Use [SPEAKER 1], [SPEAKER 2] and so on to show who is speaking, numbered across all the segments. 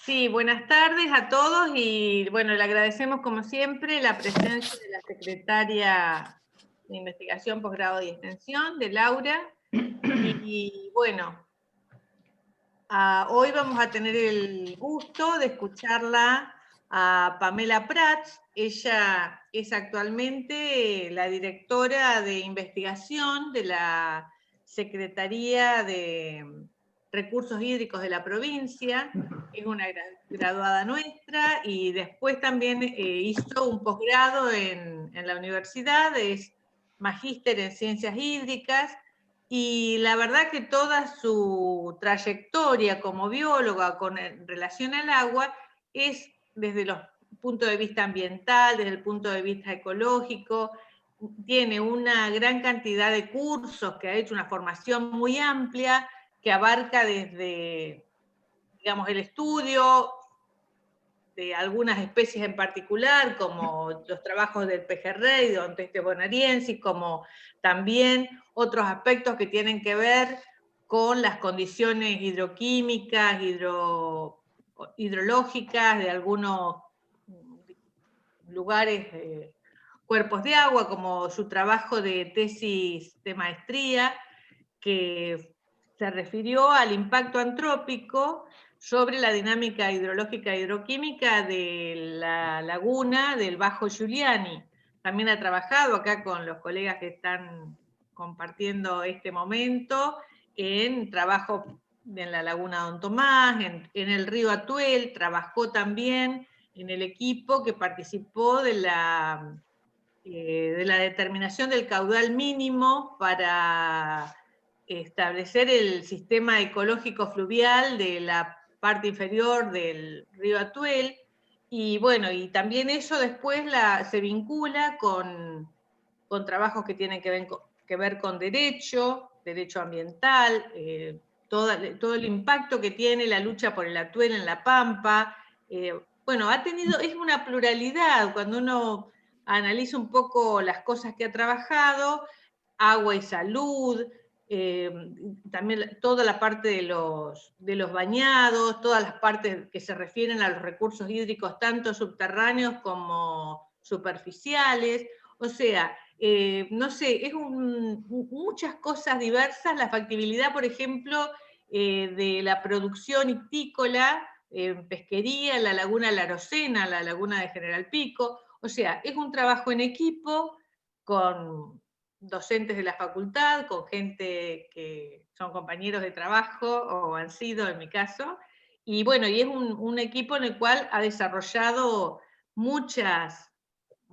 [SPEAKER 1] Sí, buenas tardes a todos y bueno, le agradecemos como siempre la presencia de la secretaria de Investigación, Posgrado y Extensión, de Laura. Y bueno, hoy vamos a tener el gusto de escucharla a Pamela Prats. Ella es actualmente la directora de investigación de la Secretaría de Recursos Hídricos de la provincia. Es una graduada nuestra y después también hizo un posgrado en la universidad, es magíster en ciencias hídricas. Y la verdad que toda su trayectoria como bióloga con relación al agua es desde los puntos de vista ambiental, desde el punto de vista ecológico, tiene una gran cantidad de cursos que ha hecho, una formación muy amplia que abarca desde, digamos, el estudio de algunas especies en particular, como los trabajos del pejerrey, de Onteste bonariensis, como también otros aspectos que tienen que ver con las condiciones hidroquímicas, hidrológicas de algunos lugares, cuerpos de agua, como su trabajo de tesis de maestría, que se refirió al impacto antrópico sobre la dinámica hidrológica e hidroquímica de la laguna del Bajo Giuliani. También ha trabajado acá con los colegas que están compartiendo este momento en trabajo en la laguna Don Tomás, en el río Atuel, trabajó también en el equipo que participó de la determinación del caudal mínimo para establecer el sistema ecológico fluvial de la parte inferior del río Atuel. Y bueno, y también eso después se vincula con trabajos que tienen que ver con derecho ambiental, todo el impacto que tiene la lucha por el Atuel en La Pampa. Bueno, es una pluralidad cuando uno analiza un poco las cosas que ha trabajado, agua y salud, también toda la parte de los bañados, todas las partes que se refieren a los recursos hídricos, tanto subterráneos como superficiales. O sea, no sé, muchas cosas diversas, la factibilidad, por ejemplo, de la producción ictícola, pesquería, en la laguna La Arocena, la laguna de General Pico. O sea, es un trabajo en equipo con docentes de la facultad, con gente que son compañeros de trabajo o han sido en mi caso. Y bueno, y es un equipo en el cual ha desarrollado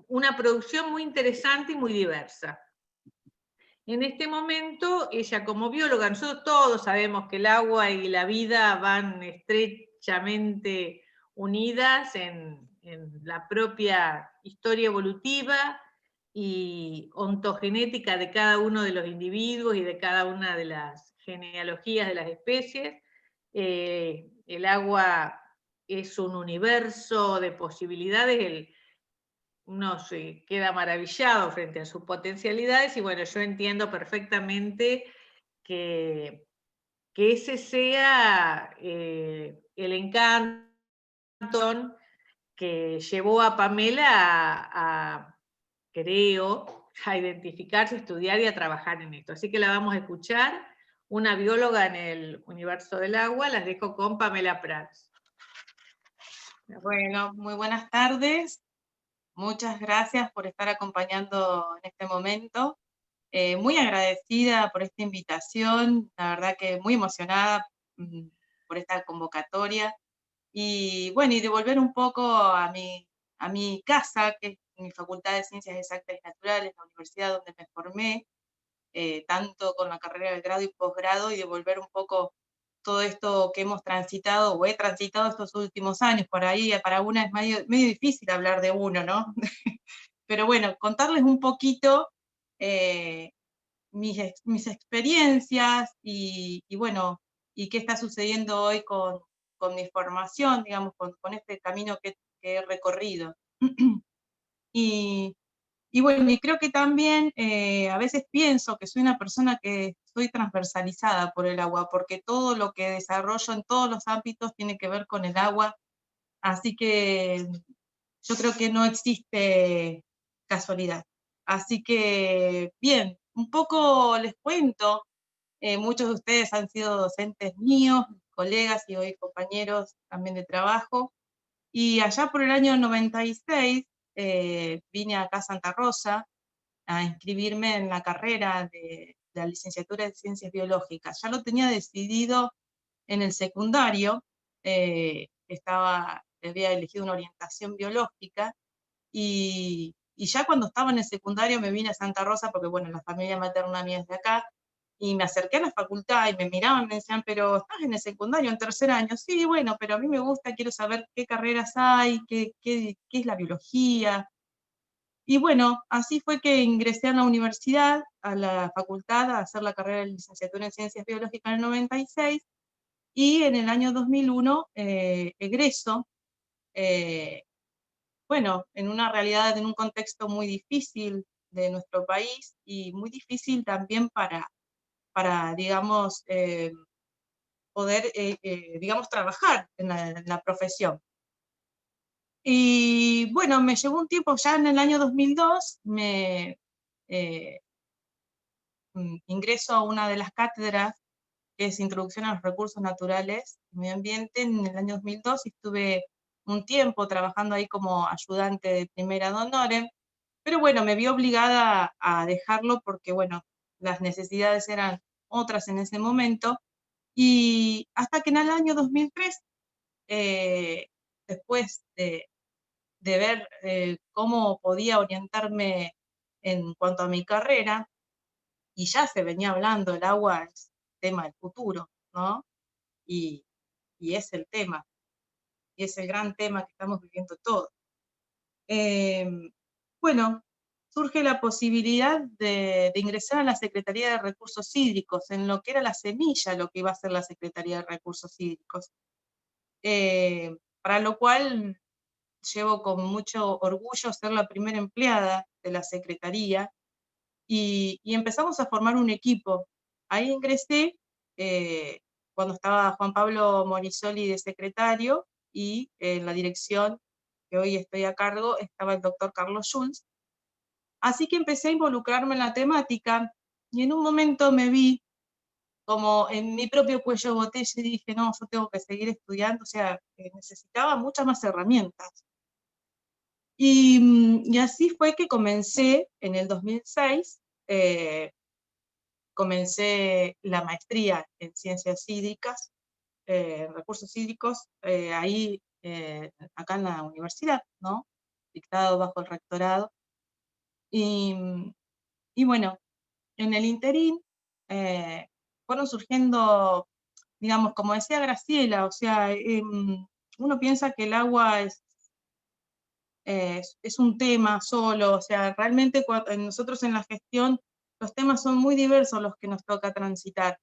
[SPEAKER 1] una producción muy interesante y muy diversa. En este momento, ella como bióloga, nosotros todos sabemos que el agua y la vida van estrechamente unidas en la propia historia evolutiva y ontogenética de cada uno de los individuos y de cada una de las genealogías de las especies. El agua es un universo de posibilidades, uno se queda maravillado frente a sus potencialidades y bueno, yo entiendo perfectamente que, que ese sea el encanto que llevó a Pamela creo, a identificarse, a estudiar y a trabajar en esto. Así que la vamos a escuchar, una bióloga en el universo del agua. Las dejo con Pamela Prats.
[SPEAKER 2] Bueno, muy buenas tardes. Muchas gracias por estar acompañando en este momento. Muy agradecida por esta invitación, la verdad que muy emocionada por esta convocatoria. Y bueno, y de volver un poco a mi casa, que es mi Facultad de Ciencias Exactas y Naturales, la universidad donde me formé, tanto con la carrera de grado y posgrado, y de volver un poco todo esto que hemos transitado o he transitado estos últimos años. Por ahí para una es medio difícil hablar de uno, ¿no? Pero bueno, contarles un poquito mis experiencias y bueno, y qué está sucediendo hoy con mi formación, digamos, con este camino que he recorrido. Y bueno, y creo que también a veces pienso que soy una persona que soy transversalizada por el agua, porque todo lo que desarrollo en todos los ámbitos tiene que ver con el agua Así que yo creo que no existe casualidad. Así que, bien, un poco les cuento. Muchos de ustedes han sido docentes míos, colegas y hoy compañeros también de trabajo. Y allá por el año 96 vine acá a Santa Rosa a inscribirme en la carrera de la licenciatura de Ciencias Biológicas. Ya lo tenía decidido en el secundario, había elegido una orientación biológica y ya cuando estaba en el secundario me vine a Santa Rosa porque, bueno, la familia materna mía es de acá, y me acerqué a la facultad y me miraban, me decían, pero estás en el secundario, en tercer año. Sí, bueno, pero a mí me gusta, quiero saber qué carreras hay, qué es la biología. Y bueno, así fue que ingresé a la universidad, a la facultad, a hacer la carrera de licenciatura en Ciencias Biológicas en el 96, y en el año 2001 egreso, eh, bueno, en una realidad, en un contexto muy difícil de nuestro país y muy difícil también para digamos, poder, digamos, trabajar en la profesión. Y bueno, me llevó un tiempo, ya en el año 2002, eh, ingreso a una de las cátedras, que es Introducción a los Recursos Naturales y Medio Ambiente, en el año 2002, y estuve un tiempo trabajando ahí como ayudante de primera de honores, pero bueno, me vi obligada a dejarlo porque, bueno, las necesidades eran otras en ese momento, y hasta que en el año 2003, eh, después de ver cómo podía orientarme en cuanto a mi carrera, y ya se venía hablando, el agua es tema del futuro, ¿no? Y, y es el tema, y es el gran tema que estamos viviendo todos. Eh, bueno, surge la posibilidad de ingresar a la Secretaría de Recursos Hídricos, en lo que era la semilla, lo que iba a ser la Secretaría de Recursos Hídricos, para lo cual llevo con mucho orgullo ser la primera empleada de la Secretaría, y empezamos a formar un equipo. Ahí ingresé cuando estaba Juan Pablo Morisoli de secretario, y en la dirección que hoy estoy a cargo estaba el doctor Carlos Schulz. Así que empecé a involucrarme en la temática y en un momento me vi como en mi propio cuello de botella y dije, no, yo tengo que seguir estudiando, o sea, necesitaba muchas más herramientas. Y así fue que comencé en el 2006, comencé la maestría en ciencias hídricas, recursos hídricos, ahí, acá en la universidad, ¿no? Dictado bajo el rectorado. Y, y bueno, en el interín fueron surgiendo, digamos, como decía Graciela, o sea, uno piensa que el agua es un tema solo, o sea, realmente nosotros en la gestión los temas son muy diversos los que nos toca transitar,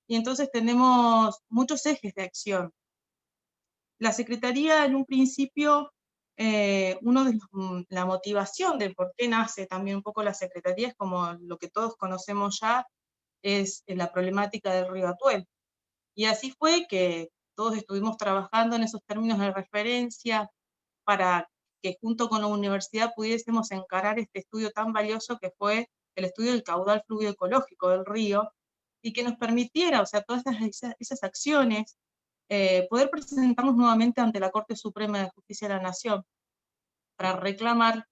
[SPEAKER 2] y entonces tenemos muchos ejes de acción. La Secretaría en un principio, la motivación de por qué nace también un poco la Secretaría es como lo que todos conocemos ya, es la problemática del río Atuel. Y así fue que todos estuvimos trabajando en esos términos de referencia para que junto con la universidad pudiésemos encarar este estudio tan valioso que fue el estudio del caudal fluvio ecológico del río, y que nos permitiera, o sea, todas esas acciones, poder presentarnos nuevamente ante la Corte Suprema de Justicia de la Nación para reclamar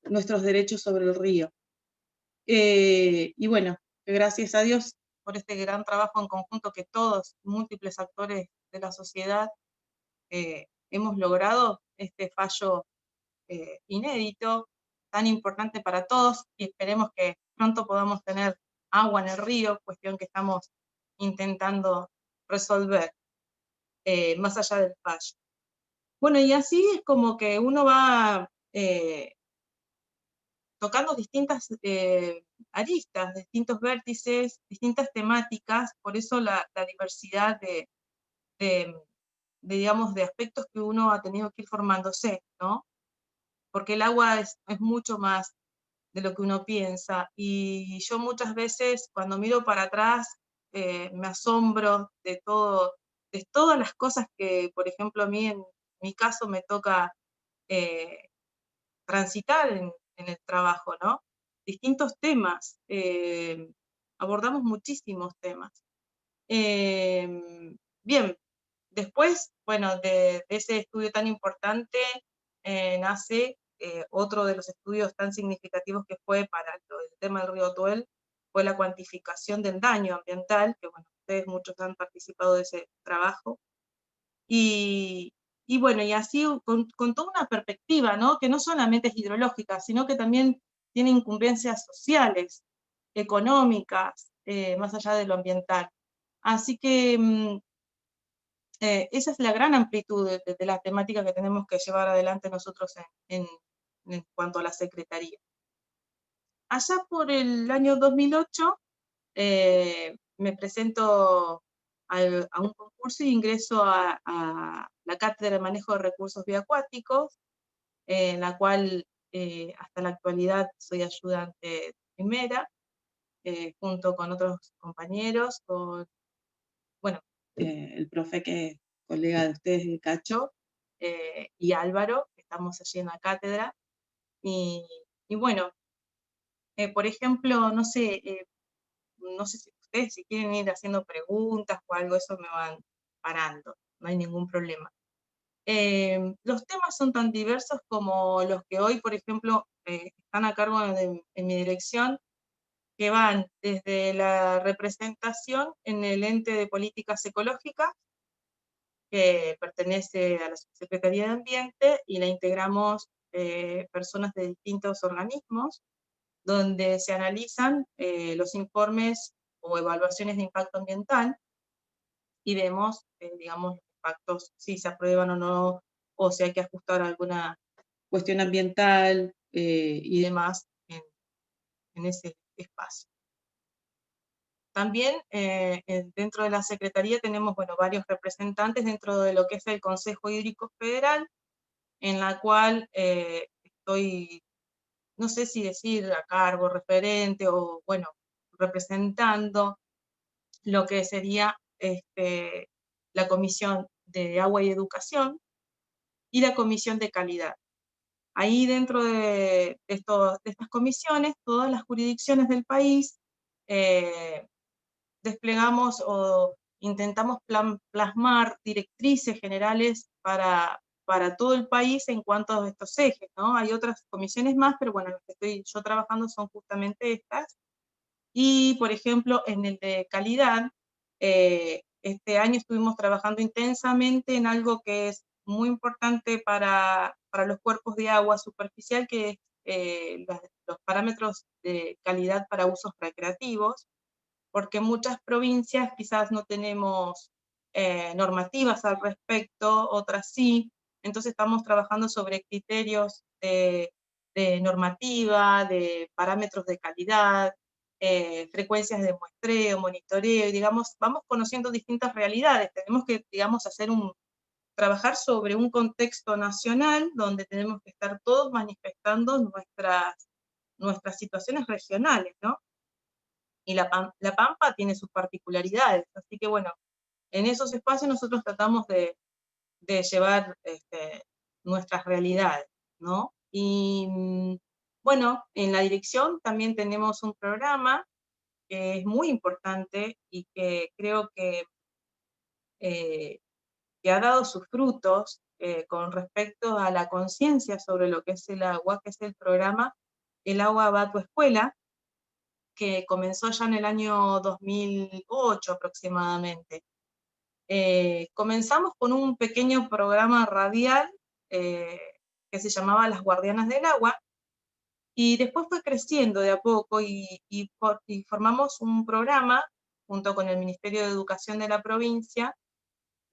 [SPEAKER 2] nuestros derechos sobre el río. Y bueno, gracias a Dios por este gran trabajo en conjunto que todos, múltiples actores de la sociedad, hemos logrado este fallo inédito, tan importante para todos, y esperemos que pronto podamos tener agua en el río, cuestión que estamos intentando resolver, más allá del fallo. Bueno, y así es como que uno va tocando distintas aristas, distintos vértices, distintas temáticas, por eso la diversidad de, digamos, de aspectos que uno ha tenido que ir formándose, ¿no? Porque el agua es mucho más de lo que uno piensa, y yo muchas veces cuando miro para atrás me asombro de todas las cosas que, por ejemplo, a mí mi caso me toca transitar en el trabajo, ¿no? Distintos temas, abordamos muchísimos temas. Bien, después, bueno, de ese estudio tan importante nace otro de los estudios tan significativos que fue para el tema del río Tuel, fue la cuantificación del daño ambiental, que bueno, ustedes muchos han participado de ese trabajo, y, y bueno, y así con toda una perspectiva, ¿no? Que no solamente es hidrológica, sino que también tiene incumbencias sociales, económicas, más allá de lo ambiental. Así que esa es la gran amplitud de la temática que tenemos que llevar adelante nosotros en cuanto a la Secretaría. Allá por el año 2008 me presento a un concurso y ingreso a la Cátedra de Manejo de Recursos Bioacuáticos, en la cual hasta la actualidad soy ayudante primera, junto con otros compañeros, con bueno, el profe que es colega de ustedes, el Cacho, y Álvaro, que estamos allí en la cátedra. Y bueno, por ejemplo, no sé si ustedes si quieren ir haciendo preguntas o algo, eso me van parando, no hay ningún problema. Los temas son tan diversos como los que hoy, por ejemplo, están a cargo en mi dirección, que van desde la representación en el ente de políticas ecológicas, que pertenece a la Secretaría de Ambiente, y la integramos personas de distintos organismos, donde se analizan los informes o evaluaciones de impacto ambiental, y vemos, digamos, los impactos, si se aprueban o no, o si hay que ajustar alguna cuestión ambiental y demás en ese espacio. También dentro de la Secretaría tenemos bueno, varios representantes dentro de lo que es el Consejo Hídrico Federal, en la cual estoy, no sé si decir a cargo, referente o bueno, representando lo que sería la Comisión de Agua y Educación y la Comisión de Calidad. Ahí dentro de estas comisiones, todas las jurisdicciones del país desplegamos o intentamos plasmar directrices generales para todo el país en cuanto a estos ejes, ¿no? Hay otras comisiones más, pero bueno, las que estoy yo trabajando son justamente estas. Y, por ejemplo, en el de calidad, este año estuvimos trabajando intensamente en algo que es muy importante para los cuerpos de agua superficial, que es los parámetros de calidad para usos recreativos, porque en muchas provincias quizás no tenemos normativas al respecto, otras sí, entonces estamos trabajando sobre criterios de normativa, de parámetros de calidad, frecuencias de muestreo, monitoreo, y digamos, vamos conociendo distintas realidades, tenemos que, digamos, trabajar sobre un contexto nacional donde tenemos que estar todos manifestando nuestras situaciones regionales, ¿no? Y la Pampa tiene sus particularidades, así que bueno, en esos espacios nosotros tratamos de llevar nuestras realidades, ¿no? Y bueno, en la dirección también tenemos un programa que es muy importante y que creo que ha dado sus frutos con respecto a la conciencia sobre lo que es el agua, que es el programa El agua va a tu escuela, que comenzó ya en el año 2008 aproximadamente. Comenzamos con un pequeño programa radial que se llamaba Las Guardianas del Agua, y después fue creciendo de a poco y formamos un programa junto con el Ministerio de Educación de la provincia,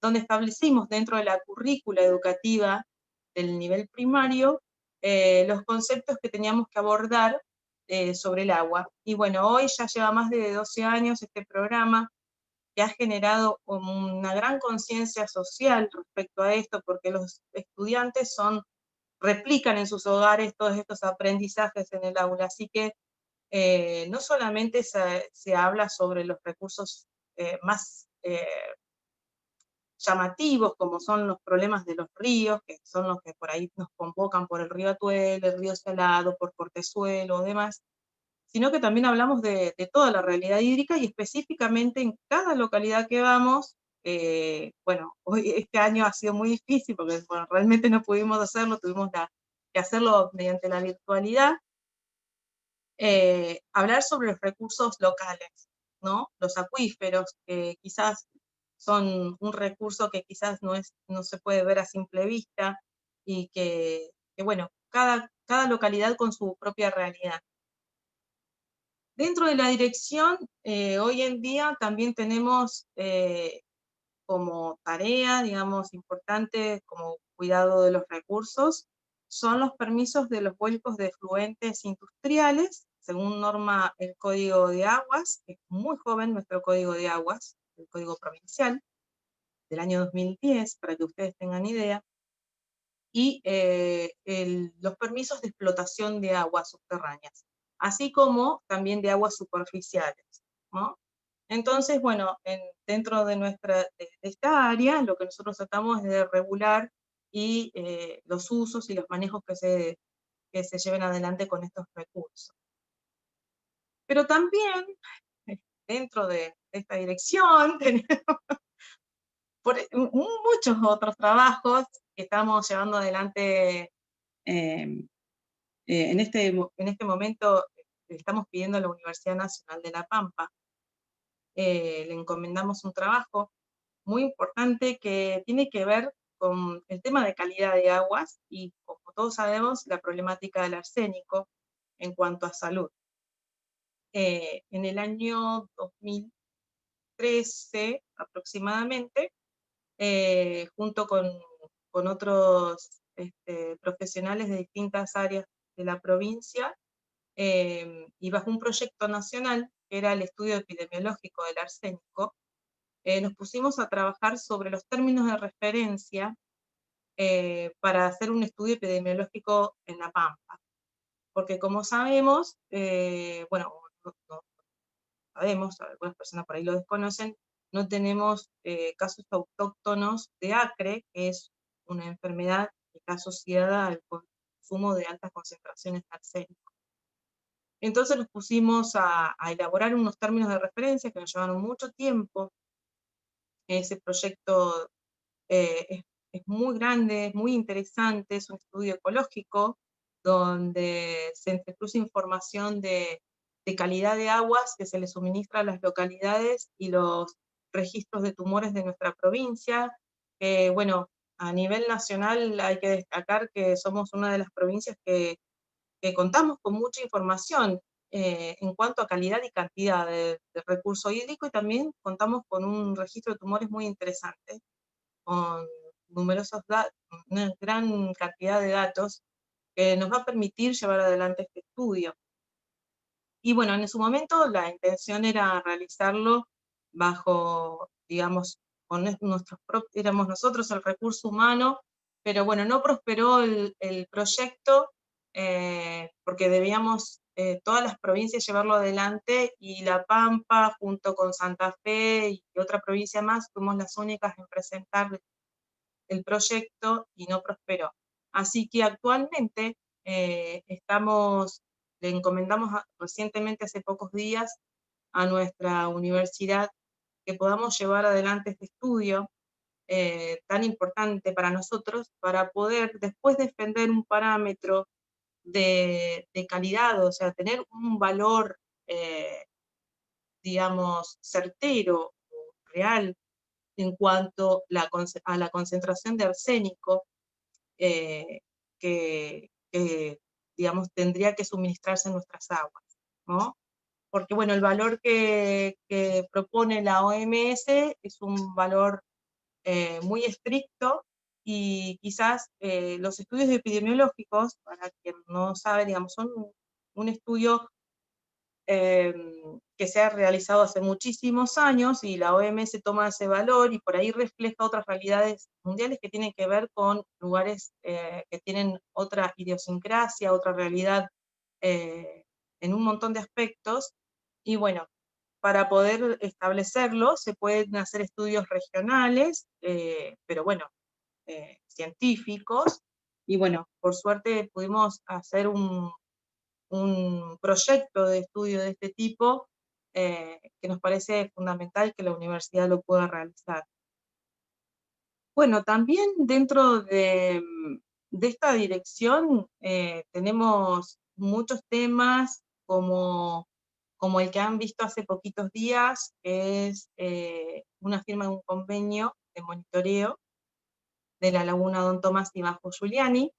[SPEAKER 2] donde establecimos dentro de la currícula educativa del nivel primario los conceptos que teníamos que abordar sobre el agua. Y bueno, hoy ya lleva más de 12 años este programa, que ha generado una gran conciencia social respecto a esto, porque los estudiantes replican en sus hogares todos estos aprendizajes en el aula, así que no solamente se habla sobre los recursos más llamativos, como son los problemas de los ríos, que son los que por ahí nos convocan por el río Atuel, el río Salado, por Portezuelo o demás, sino que también hablamos de toda la realidad hídrica y específicamente en cada localidad que vamos. Bueno, hoy, este año ha sido muy difícil porque bueno, realmente no pudimos hacerlo, tuvimos que hacerlo mediante la virtualidad. Hablar sobre los recursos locales, ¿no? Los acuíferos, que quizás son un recurso que quizás no se puede ver a simple vista y que bueno, cada localidad con su propia realidad. Dentro de la dirección, hoy en día también tenemos como tarea, digamos, importante como cuidado de los recursos, son los permisos de los vuelcos de efluentes industriales, según norma el Código de Aguas, que es muy joven nuestro Código de Aguas, el Código Provincial, del año 2010, para que ustedes tengan idea, y los permisos de explotación de aguas subterráneas, así como también de aguas superficiales, ¿no? Entonces, bueno, dentro de esta área, lo que nosotros tratamos es de regular y los usos y los manejos que se lleven adelante con estos recursos. Pero también, dentro de esta dirección, tenemos muchos otros trabajos que estamos llevando adelante. En este momento le estamos pidiendo a la Universidad Nacional de La Pampa, le encomendamos un trabajo muy importante que tiene que ver con el tema de calidad de aguas y, como todos sabemos, la problemática del arsénico en cuanto a salud. En el año 2013 aproximadamente, junto con otros profesionales de distintas áreas de la provincia, y bajo un proyecto nacional, que era el estudio epidemiológico del arsénico, nos pusimos a trabajar sobre los términos de referencia para hacer un estudio epidemiológico en La Pampa. Porque como sabemos, bueno, no sabemos, algunas personas por ahí lo desconocen, no tenemos casos autóctonos de Acre, que es una enfermedad que está asociada al consumo de altas concentraciones de arsénico. Entonces nos pusimos a elaborar unos términos de referencia que nos llevaron mucho tiempo. Ese proyecto es muy grande, es muy interesante, es un estudio ecológico donde se entrecruza información de calidad de aguas que se le suministra a las localidades y los registros de tumores de nuestra provincia. Bueno, a nivel nacional hay que destacar que somos una de las provincias que contamos con mucha información en cuanto a calidad y cantidad de recurso hídrico, y también contamos con un registro de tumores muy interesante, con numerosos datos, una gran cantidad de datos que nos va a permitir llevar adelante este estudio. Y bueno, en su momento la intención era realizarlo bajo, digamos, éramos nosotros el recurso humano, pero bueno, no prosperó el proyecto porque debíamos todas las provincias llevarlo adelante, y La Pampa junto con Santa Fe y otra provincia más fuimos las únicas en presentar el proyecto y no prosperó. Así que actualmente le encomendamos recientemente, hace pocos días, a nuestra universidad que podamos llevar adelante este estudio tan importante para nosotros, para poder después defender un parámetro de calidad, o sea, tener un valor, digamos, certero o real en cuanto a la concentración de arsénico eh, que, digamos, tendría que suministrarse en nuestras aguas, ¿no? Porque, bueno, el valor que propone la OMS es un valor muy estricto, y quizás los estudios epidemiológicos, para quien no sabe, digamos, son un estudio que se ha realizado hace muchísimos años, y la OMS toma ese valor y por ahí refleja otras realidades mundiales que tienen que ver con lugares que tienen otra idiosincrasia, otra realidad en un montón de aspectos. Y bueno, para poder establecerlo se pueden hacer estudios regionales, pero bueno, científicos, y bueno, por suerte pudimos hacer un proyecto de estudio de este tipo que nos parece fundamental que la universidad lo pueda realizar. Bueno, también dentro de esta dirección tenemos muchos temas como el que han visto hace poquitos días, que es una firma de un convenio de monitoreo de la laguna Don Tomás y Bajo Giuliani,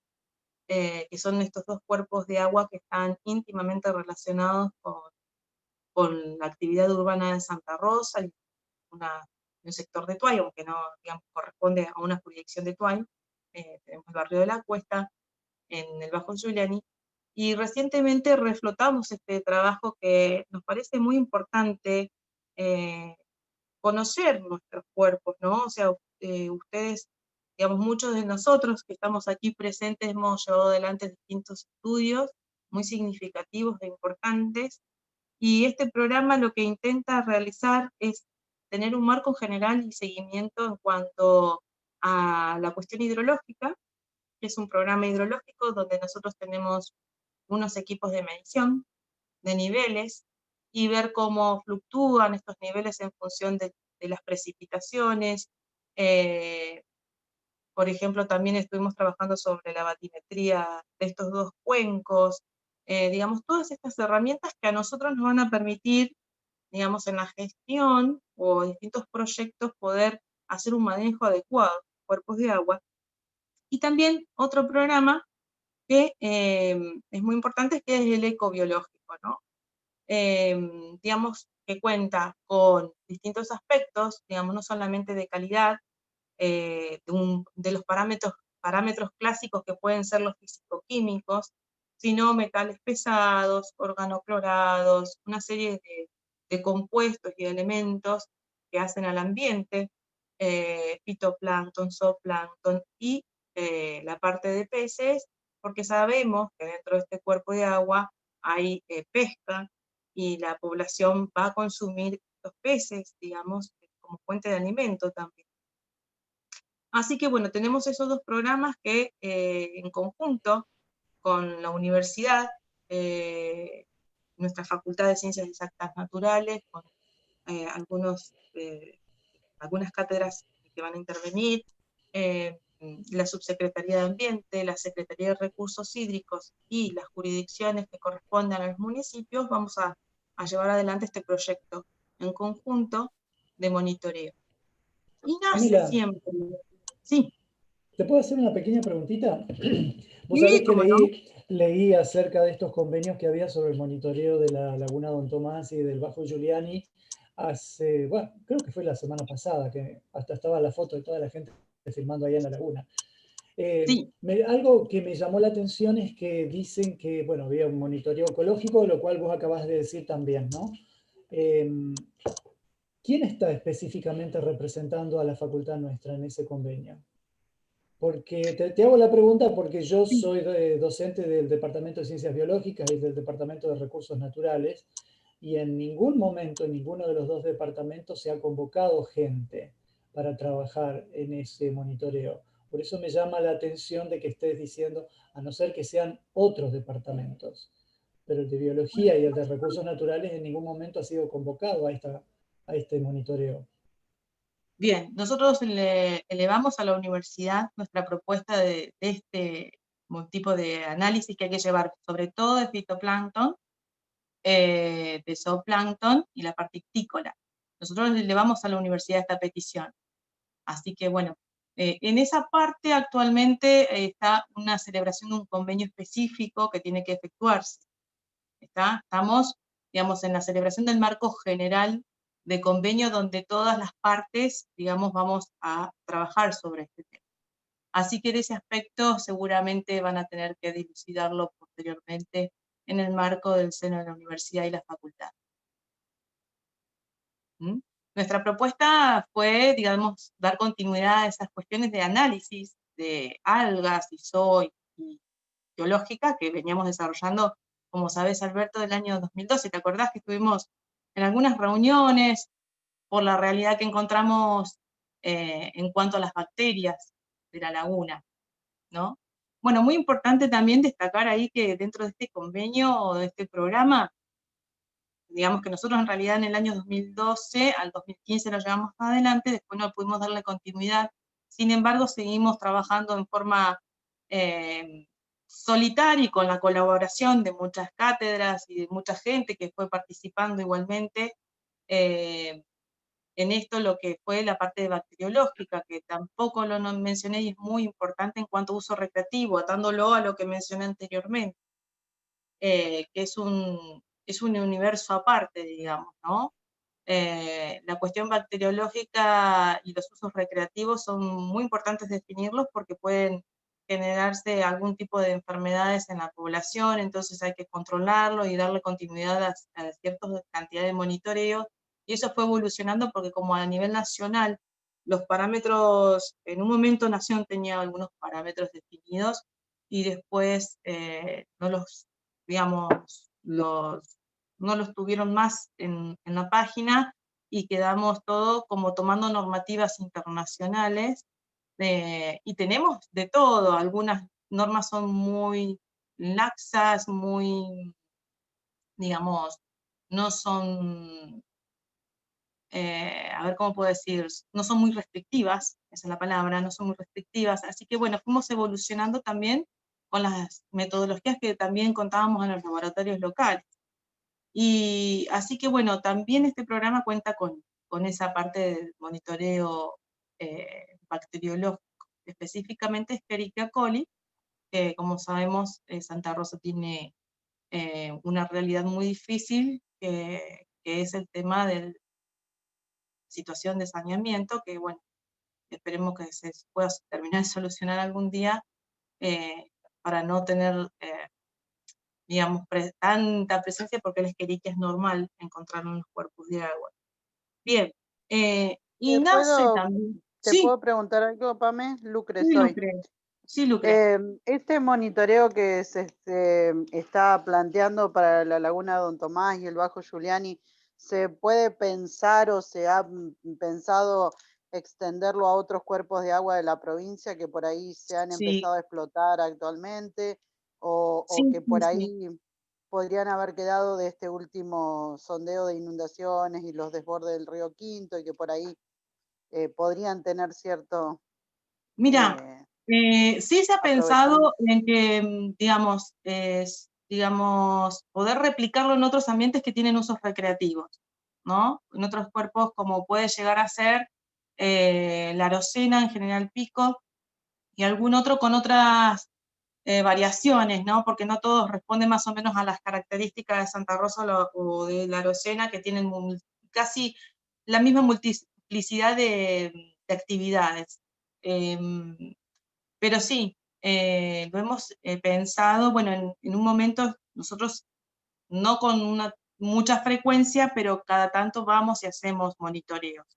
[SPEAKER 2] que son estos dos cuerpos de agua que están íntimamente relacionados con la actividad urbana de Santa Rosa, y un sector de Tuay, aunque no, digamos, corresponde a una jurisdicción de Tuay. Tenemos el barrio de la Cuesta, en el Bajo Giuliani, y recientemente reflotamos este trabajo que nos parece muy importante conocer nuestros cuerpos, ¿no? O sea, ustedes, digamos, muchos de nosotros que estamos aquí presentes hemos llevado adelante distintos estudios muy significativos e importantes, y este programa lo que intenta realizar es tener un marco general y seguimiento en cuanto a la cuestión hidrológica, que es un programa hidrológico donde nosotros tenemos unos equipos de medición de niveles y ver cómo fluctúan estos niveles en función de las precipitaciones. Por ejemplo, también estuvimos trabajando sobre la batimetría de estos dos cuencos, digamos, todas estas herramientas que a nosotros nos van a permitir, digamos, en la gestión o distintos proyectos poder hacer un manejo adecuado de cuerpos de agua. Y también otro programa que es muy importante, que es el ecobiológico, ¿no? Digamos, que cuenta con distintos aspectos, digamos, no solamente de calidad, de los parámetros clásicos que pueden ser los físico-químicos, sino metales pesados, organoclorados, una serie de compuestos y de elementos que hacen al ambiente, fitoplancton, zooplancton y la parte de peces, porque sabemos que dentro de este cuerpo de agua hay pesca, y la población va a consumir los peces, digamos, como fuente de alimento también. Así que bueno, tenemos esos dos programas que en conjunto con la universidad, nuestra Facultad de Ciencias Exactas Naturales, con algunas cátedras que van a intervenir, la Subsecretaría de Ambiente, la Secretaría de Recursos Hídricos y las jurisdicciones que correspondan a los municipios, vamos a llevar adelante este proyecto en conjunto de monitoreo. Y nace
[SPEAKER 3] Camila,
[SPEAKER 2] siempre. Sí.
[SPEAKER 3] ¿te puedo hacer una pequeña preguntita? Vos sabés
[SPEAKER 2] Sí,
[SPEAKER 3] que
[SPEAKER 2] cómo no.
[SPEAKER 3] leí acerca de estos convenios que había sobre el monitoreo de la laguna Don Tomás y del Bajo Giuliani hace, bueno, creo que fue la semana pasada, que hasta estaba la foto de toda la gente filmando ahí en la laguna.
[SPEAKER 2] Sí.
[SPEAKER 3] Algo que me llamó la atención es que dicen que, bueno, había un monitoreo ecológico, lo cual vos acabas de decir también, ¿no? ¿Quién está específicamente representando a la facultad nuestra en ese convenio? Porque te hago la pregunta porque yo soy docente del Departamento de Ciencias Biológicas y del Departamento de Recursos Naturales, y en ningún momento, en ninguno de los dos departamentos se ha convocado gente para trabajar en ese monitoreo. Por eso me llama la atención de que estés diciendo, a no ser que sean otros departamentos, pero el de Biología y el de Recursos Naturales en ningún momento ha sido convocado a este monitoreo.
[SPEAKER 2] Bien, nosotros le elevamos a la universidad nuestra propuesta de este tipo de análisis que hay que llevar, sobre todo de fitoplancton, de zooplancton y la parte ictícola. Nosotros le elevamos a la universidad esta petición. Así que bueno, en esa parte actualmente está una celebración de un convenio específico que tiene que efectuarse. Estamos, digamos, en la celebración del marco general de convenio donde todas las partes, digamos, vamos a trabajar sobre este tema. Así que de ese aspecto seguramente van a tener que dilucidarlo posteriormente en el marco del seno de la universidad y la facultad. ¿Mm? Nuestra propuesta fue, digamos, dar continuidad a esas cuestiones de análisis de algas y soy y biológica que veníamos desarrollando, como sabes, Alberto, del año 2012. ¿Te acordás que estuvimos en algunas reuniones, por la realidad que encontramos en cuanto a las bacterias de la laguna, ¿no? Bueno, muy importante también destacar ahí que dentro de este convenio o de este programa, digamos que nosotros en realidad en el año 2012 al 2015 lo llevamos adelante, después no pudimos darle continuidad, sin embargo seguimos trabajando en forma solitaria y con la colaboración de muchas cátedras y de mucha gente que fue participando igualmente en esto, lo que fue la parte bacteriológica, que tampoco lo mencioné y es muy importante en cuanto a uso recreativo, atándolo a lo que mencioné anteriormente, que es un universo aparte, digamos, ¿no? La cuestión bacteriológica y los usos recreativos son muy importantes definirlos porque pueden generarse algún tipo de enfermedades en la población, entonces hay que controlarlo y darle continuidad a cierta cantidad de monitoreo, y eso fue evolucionando porque como a nivel nacional los parámetros, en un momento Nación tenía algunos parámetros definidos y después no los, digamos, no los tuvieron más en la página y quedamos todo como tomando normativas internacionales y tenemos de todo, algunas normas son muy laxas, muy, digamos, no son, a ver cómo puedo decir, no son muy restrictivas, esa es la palabra, no son muy restrictivas, así que bueno, fuimos evolucionando también con las metodologías que también contábamos en los laboratorios locales. Y así que bueno, también este programa cuenta con esa parte de monitoreo bacteriológico, específicamente Escherichia coli, que como sabemos Santa Rosa tiene una realidad muy difícil, que es el tema de la situación de saneamiento, que bueno, esperemos que se pueda terminar de solucionar algún día para no tener digamos, tanta presencia, porque la Escherichia es normal encontrarlo en los cuerpos de agua. Bien, y nace también.
[SPEAKER 4] ¿Te
[SPEAKER 2] Sí,
[SPEAKER 4] puedo preguntar algo, Pame? Lucre
[SPEAKER 2] sí,
[SPEAKER 4] soy.
[SPEAKER 2] Lucre. Sí, Lucre.
[SPEAKER 4] Este monitoreo que se está planteando para la Laguna Don Tomás y el Bajo Giuliani, ¿se puede pensar o se ha pensado extenderlo a otros cuerpos de agua de la provincia que por ahí se han
[SPEAKER 2] Sí,
[SPEAKER 4] empezado a explotar actualmente o
[SPEAKER 2] sí,
[SPEAKER 4] que
[SPEAKER 2] sí,
[SPEAKER 4] por
[SPEAKER 2] sí.
[SPEAKER 4] ahí podrían haber quedado de este último sondeo de inundaciones y los desbordes del río Quinto y que por ahí podrían tener cierto
[SPEAKER 2] Mira, sí se ha pensado
[SPEAKER 4] aprovechamiento?
[SPEAKER 2] en que, digamos, poder replicarlo en otros ambientes que tienen usos recreativos, ¿no? En otros cuerpos como puede llegar a ser la Arocena, en General Pico, y algún otro con otras variaciones, ¿no? Porque no todos responden más o menos a las características de Santa Rosa o de la Arocena, que tienen casi la misma multiplicidad de actividades. Pero sí, lo hemos pensado, bueno, en un momento nosotros no con mucha frecuencia, pero cada tanto vamos y hacemos monitoreos,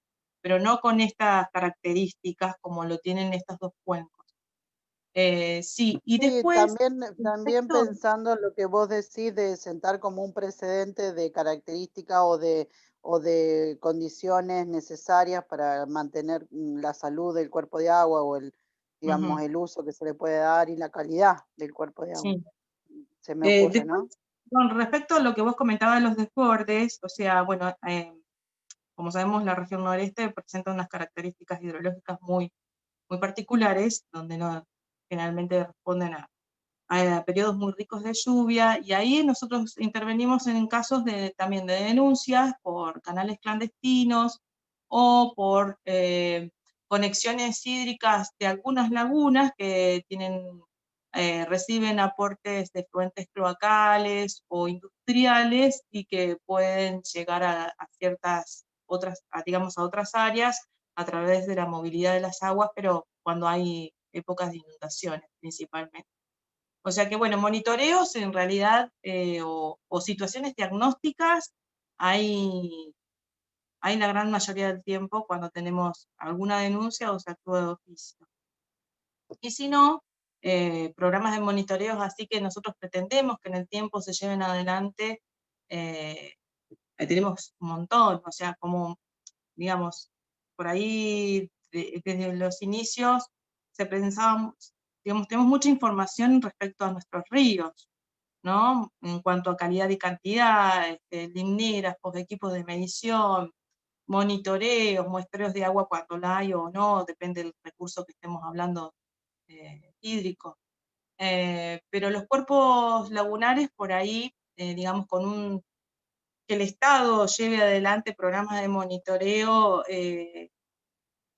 [SPEAKER 2] pero no con estas características como lo tienen estos dos cuencos. Sí, y
[SPEAKER 4] Sí,
[SPEAKER 2] después,
[SPEAKER 4] también
[SPEAKER 2] respecto,
[SPEAKER 4] pensando en lo que vos decís de sentar como un precedente de característica o de condiciones necesarias para mantener la salud del cuerpo de agua o digamos, el uso que se le puede dar y la calidad del cuerpo de agua.
[SPEAKER 2] sí.
[SPEAKER 4] Se me ocurre,
[SPEAKER 2] Después,
[SPEAKER 4] ¿no?
[SPEAKER 2] con respecto a lo que vos comentabas de los desbordes, o sea, bueno, como sabemos, la región noreste presenta unas características hidrológicas muy, muy particulares, donde no, generalmente responden a periodos muy ricos de lluvia, y ahí nosotros intervenimos en casos también de denuncias por canales clandestinos o por conexiones hídricas de algunas lagunas que reciben aportes de fuentes cloacales o industriales y que pueden llegar a ciertas otras, digamos, a otras áreas a través de la movilidad de las aguas, pero cuando hay épocas de inundaciones principalmente. O sea que, bueno, monitoreos en realidad o situaciones diagnósticas hay la gran mayoría del tiempo cuando tenemos alguna denuncia o se actúa de oficio. Y si no, programas de monitoreos así que nosotros pretendemos que en el tiempo se lleven adelante tenemos un montón, o sea, como, digamos, por ahí, desde los inicios, se pensaba, digamos, tenemos mucha información respecto a nuestros ríos, ¿no? En cuanto a calidad y cantidad, limnígrafos, equipos de medición, monitoreos, muestreos de agua cuando la hay o no, depende del recurso que estemos hablando hídrico. Pero los cuerpos lagunares por ahí, digamos, que el Estado lleve adelante programas de monitoreo,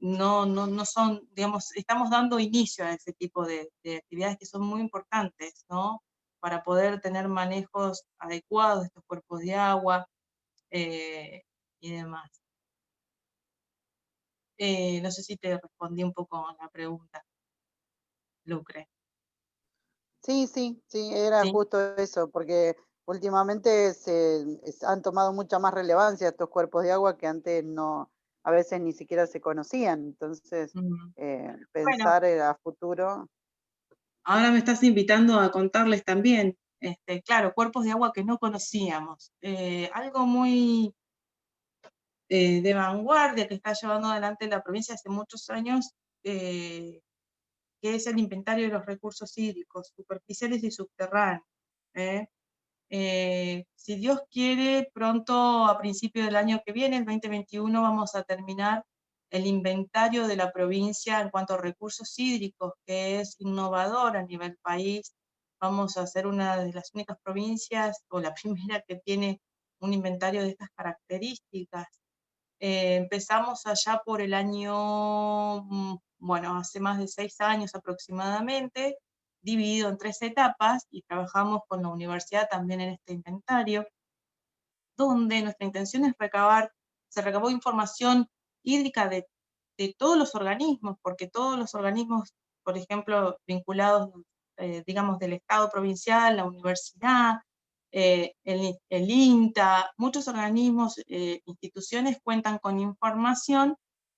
[SPEAKER 2] no son, digamos, estamos dando inicio a ese tipo de actividades que son muy importantes, ¿no? Para poder tener manejos adecuados de estos cuerpos de agua y demás. No sé si te respondí un poco a la pregunta, Lucre.
[SPEAKER 4] Sí, era
[SPEAKER 2] ¿Sí?
[SPEAKER 4] justo eso, porque últimamente han tomado mucha más relevancia estos cuerpos de agua que antes no, a veces ni siquiera se conocían. Entonces,
[SPEAKER 2] Bueno,
[SPEAKER 4] pensar a futuro.
[SPEAKER 2] ahora me estás invitando a contarles también, claro, cuerpos de agua que no conocíamos. Algo muy de vanguardia que está llevando adelante la provincia hace muchos años, que es el inventario de los recursos hídricos, superficiales y subterráneos. Si Dios quiere, pronto a principios del año que viene, el 2021, vamos a terminar el inventario de la provincia en cuanto a recursos hídricos, que es innovador a nivel país. Vamos a ser una de las únicas provincias, o la primera, que tiene un inventario de estas características. Empezamos allá por el año, bueno, hace más de 6 años aproximadamente, dividido en 3 etapas, y trabajamos con la universidad también en este inventario, donde nuestra intención es se recabó información hídrica de todos los organismos, porque todos los organismos, por ejemplo, vinculados, digamos, del Estado provincial, la universidad, el INTA, muchos organismos, instituciones cuentan con información,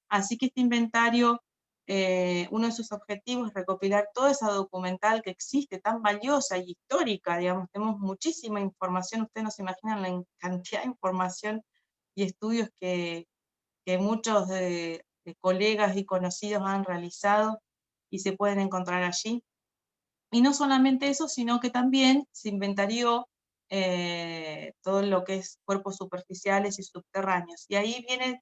[SPEAKER 2] así que este inventario, uno de sus objetivos es recopilar toda esa documental que existe, tan valiosa y histórica, digamos, tenemos muchísima información, ustedes no se imaginan la cantidad de información y estudios que muchos de colegas y conocidos han realizado y se pueden encontrar allí. Y no solamente eso, sino que también se inventarió todo lo que es cuerpos superficiales y subterráneos. Y ahí viene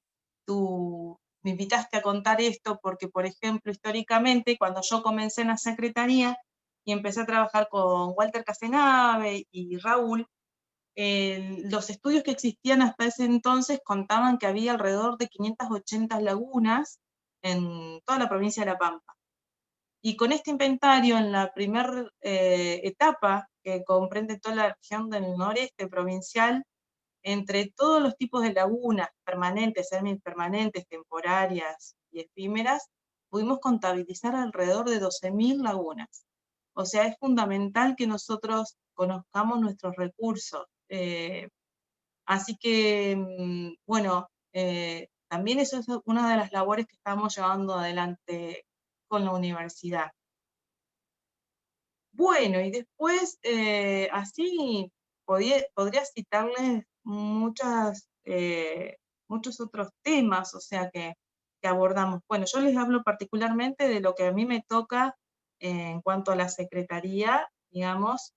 [SPEAKER 2] me invitaste a contar esto porque, por ejemplo, históricamente, cuando yo comencé en la secretaría y empecé a trabajar con Walter Casenave y Raúl, los estudios que existían hasta ese entonces contaban que había alrededor de 580 lagunas en toda la provincia de La Pampa. Y con este inventario, en la primera etapa, que comprende toda la región del noreste provincial, entre todos los tipos de lagunas, permanentes, semipermanentes, temporarias y efímeras, pudimos contabilizar alrededor de 12.000 lagunas. O sea, es fundamental que nosotros conozcamos nuestros recursos. Así que, bueno, también eso es una de las labores que estamos llevando adelante con la universidad. Bueno, y después, así podría citarles muchos otros temas, o sea, que abordamos. Bueno, yo les hablo particularmente de lo que a mí me toca en cuanto a la secretaría, digamos,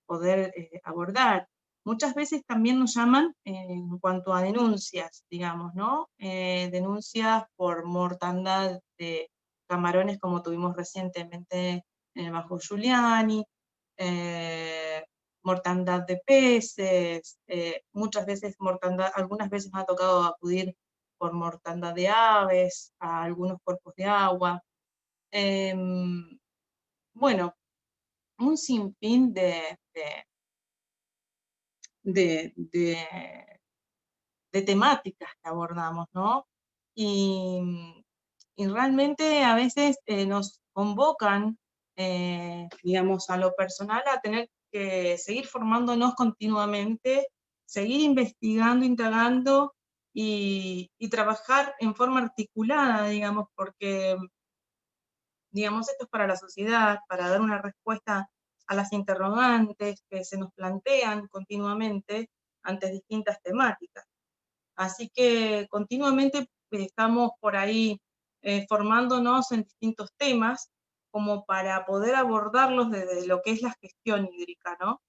[SPEAKER 2] poder abordar. Muchas veces también nos llaman en cuanto a denuncias, digamos, ¿no? Denuncias por mortandad de camarones, como tuvimos recientemente en el Bajo Giuliani, mortandad de peces, muchas veces algunas veces me ha tocado acudir por mortandad de aves a algunos cuerpos de agua. Bueno, un sinfín de, de, de temáticas que abordamos, ¿no? Y realmente a veces nos convocan, digamos, a lo personal a tener que seguir formándonos continuamente, seguir investigando, indagando y trabajar en forma articulada, digamos, porque, digamos, esto es para la sociedad, para dar una respuesta a las interrogantes que se nos plantean continuamente, ante distintas temáticas. Así que continuamente estamos por ahí formándonos en distintos temas como para poder abordarlos desde lo que es la gestión hídrica, ¿no?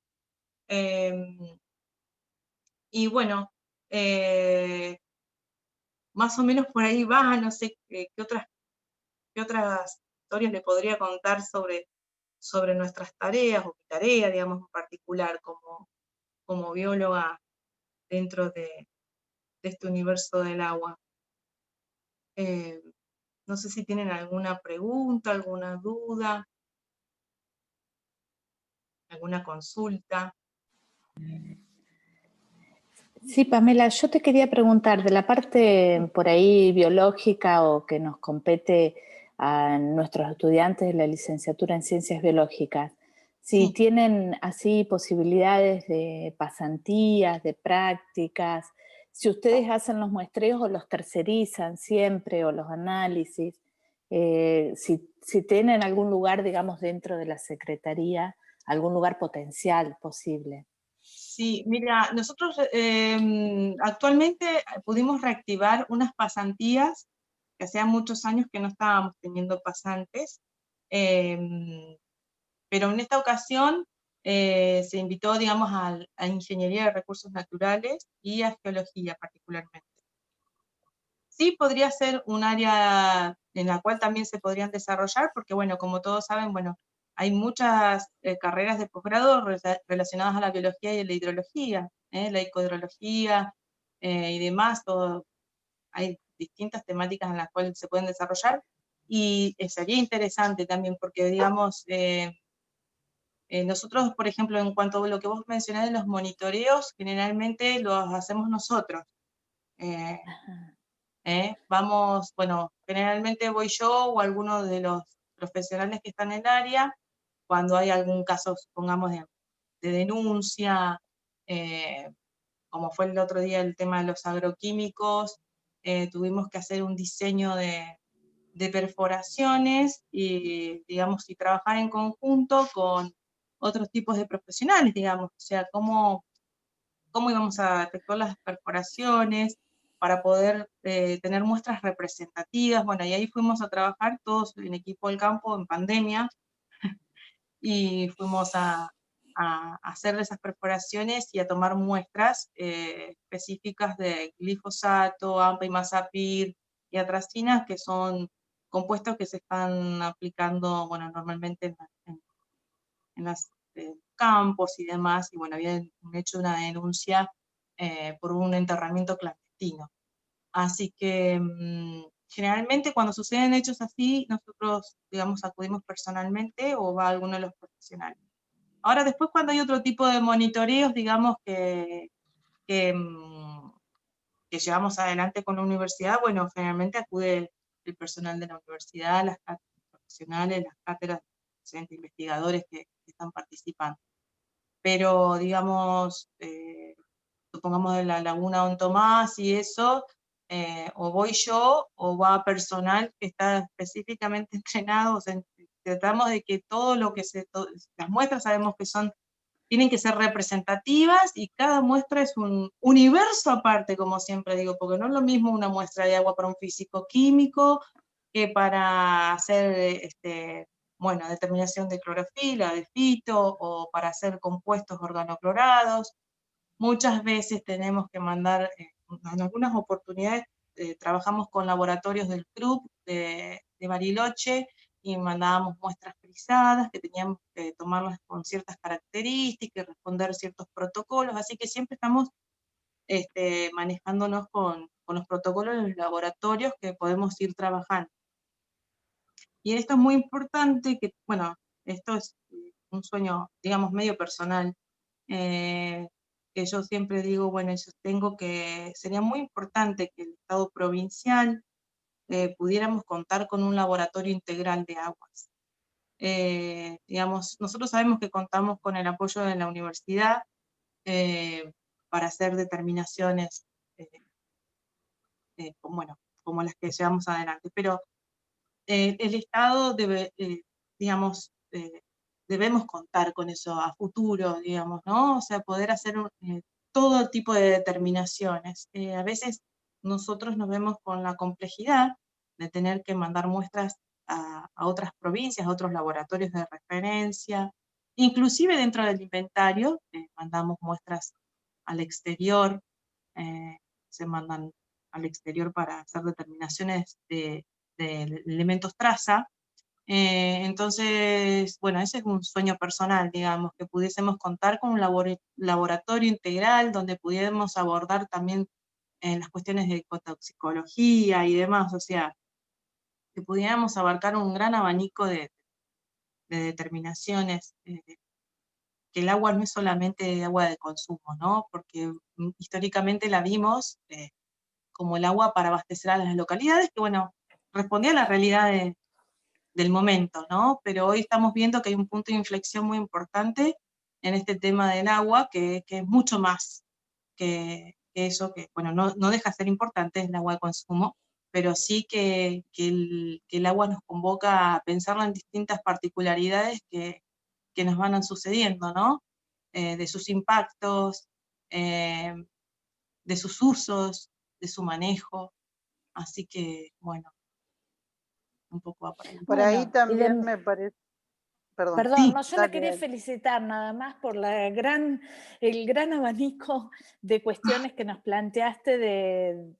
[SPEAKER 2] Y bueno, más o menos por ahí va, no sé qué otras historias le podría contar sobre nuestras tareas, o mi tarea, digamos, en particular, como bióloga dentro de este universo del agua. No sé si tienen alguna pregunta, alguna duda, alguna consulta.
[SPEAKER 5] Sí, Pamela, yo te quería preguntar de la parte por ahí biológica o que nos compete a nuestros estudiantes de la licenciatura en Ciencias Biológicas, si
[SPEAKER 2] Sí.
[SPEAKER 5] tienen así posibilidades de pasantías, de prácticas, si ustedes hacen los muestreos o los tercerizan siempre o los análisis, si tienen algún lugar, digamos, dentro de la Secretaría, algún lugar potencial posible.
[SPEAKER 2] Sí, mira, nosotros actualmente pudimos reactivar unas pasantías, que hacía muchos años que no estábamos teniendo pasantes, pero en esta ocasión se invitó, digamos, a Ingeniería de Recursos Naturales y a Geología particularmente. Sí, podría ser un área en la cual también se podrían desarrollar, porque bueno, como todos saben, bueno, hay muchas carreras de posgrado relacionadas a la biología y a la hidrología, la ecodrología y demás, todo, hay distintas temáticas en las cuales se pueden desarrollar, y sería interesante también, porque digamos, nosotros, por ejemplo, en cuanto a lo que vos mencionás de los monitoreos, generalmente los hacemos nosotros. Vamos, bueno, generalmente voy yo o alguno de los profesionales que están en el área, cuando hay algún caso, supongamos, de denuncia, como fue el otro día el tema de los agroquímicos, tuvimos que hacer un diseño de perforaciones y, digamos, y trabajar en conjunto con otros tipos de profesionales, digamos, o sea, cómo íbamos a efectuar las perforaciones para poder tener muestras representativas. Bueno, y ahí fuimos a trabajar todos en equipo del campo en pandemia, y fuimos a hacer esas perforaciones y a tomar muestras específicas de glifosato, AMPA y Imazapyr y atracina, que son compuestos que se están aplicando, bueno, normalmente en los campos y demás, y bueno, habían hecho una denuncia por un enterramiento clandestino. Así que generalmente cuando suceden hechos así, nosotros, digamos, acudimos personalmente o va alguno de los profesionales. Ahora, después cuando hay otro tipo de monitoreos, digamos, que llevamos adelante con la universidad, bueno, generalmente acude el personal de la universidad, las cátedras profesionales, las cátedras docentes, investigadores que están participando. Pero, digamos, supongamos de la Laguna Don Tomás y eso, o voy yo o va personal que está específicamente entrenado, o sea, tratamos de que todo lo que las muestras sabemos que tienen que ser representativas, y cada muestra es un universo aparte, como siempre digo, porque no es lo mismo una muestra de agua para un físico-químico que para hacer, bueno, determinación de clorofila, de fito, o para hacer compuestos organoclorados. Muchas veces tenemos que mandar, en algunas oportunidades trabajamos con laboratorios del CRUB de Bariloche, y mandábamos muestras frisadas que teníamos que tomarlas con ciertas características, responder ciertos protocolos, así que siempre estamos manejándonos con los protocolos de los laboratorios que podemos ir trabajando. Y esto es muy importante, que, bueno, esto es un sueño, digamos, medio personal, que yo siempre digo, bueno, sería muy importante que el Estado provincial pudiéramos contar con un laboratorio integral de aguas. Digamos, nosotros sabemos que contamos con el apoyo de la universidad para hacer determinaciones, bueno, como las que llevamos adelante, pero el Estado debe, digamos, debemos contar con eso a futuro, digamos, ¿no? O sea, poder hacer todo tipo de determinaciones. A veces nosotros nos vemos con la complejidad de tener que mandar muestras a otras provincias, a otros laboratorios de referencia, inclusive dentro del inventario, mandamos muestras al exterior, se mandan al exterior para hacer determinaciones de elementos traza. Entonces, bueno, ese es un sueño personal, digamos, que pudiésemos contar con un laboratorio integral donde pudiéramos abordar también las cuestiones de ecotoxicología y demás, o sea, que pudiéramos abarcar un gran abanico de determinaciones, que el agua no es solamente agua de consumo, ¿no? Porque históricamente la vimos como el agua para abastecer a las localidades, que bueno, respondía a la realidad del momento, ¿no? Pero hoy estamos viendo que hay un punto de inflexión muy importante en este tema del agua, que es mucho más que eso, que bueno, no deja de ser importante, es el agua de consumo, pero sí que el agua nos convoca a pensarlo en distintas particularidades que nos van sucediendo, ¿no? De sus impactos, de sus usos, de su manejo, así que, bueno, un poco va por ahí.
[SPEAKER 4] Por ahí también me parece, perdón.
[SPEAKER 5] Perdón,
[SPEAKER 2] Sí.
[SPEAKER 5] no, yo la
[SPEAKER 4] Dale,
[SPEAKER 5] quería
[SPEAKER 4] dale.
[SPEAKER 5] felicitar nada más por el gran abanico de cuestiones que nos planteaste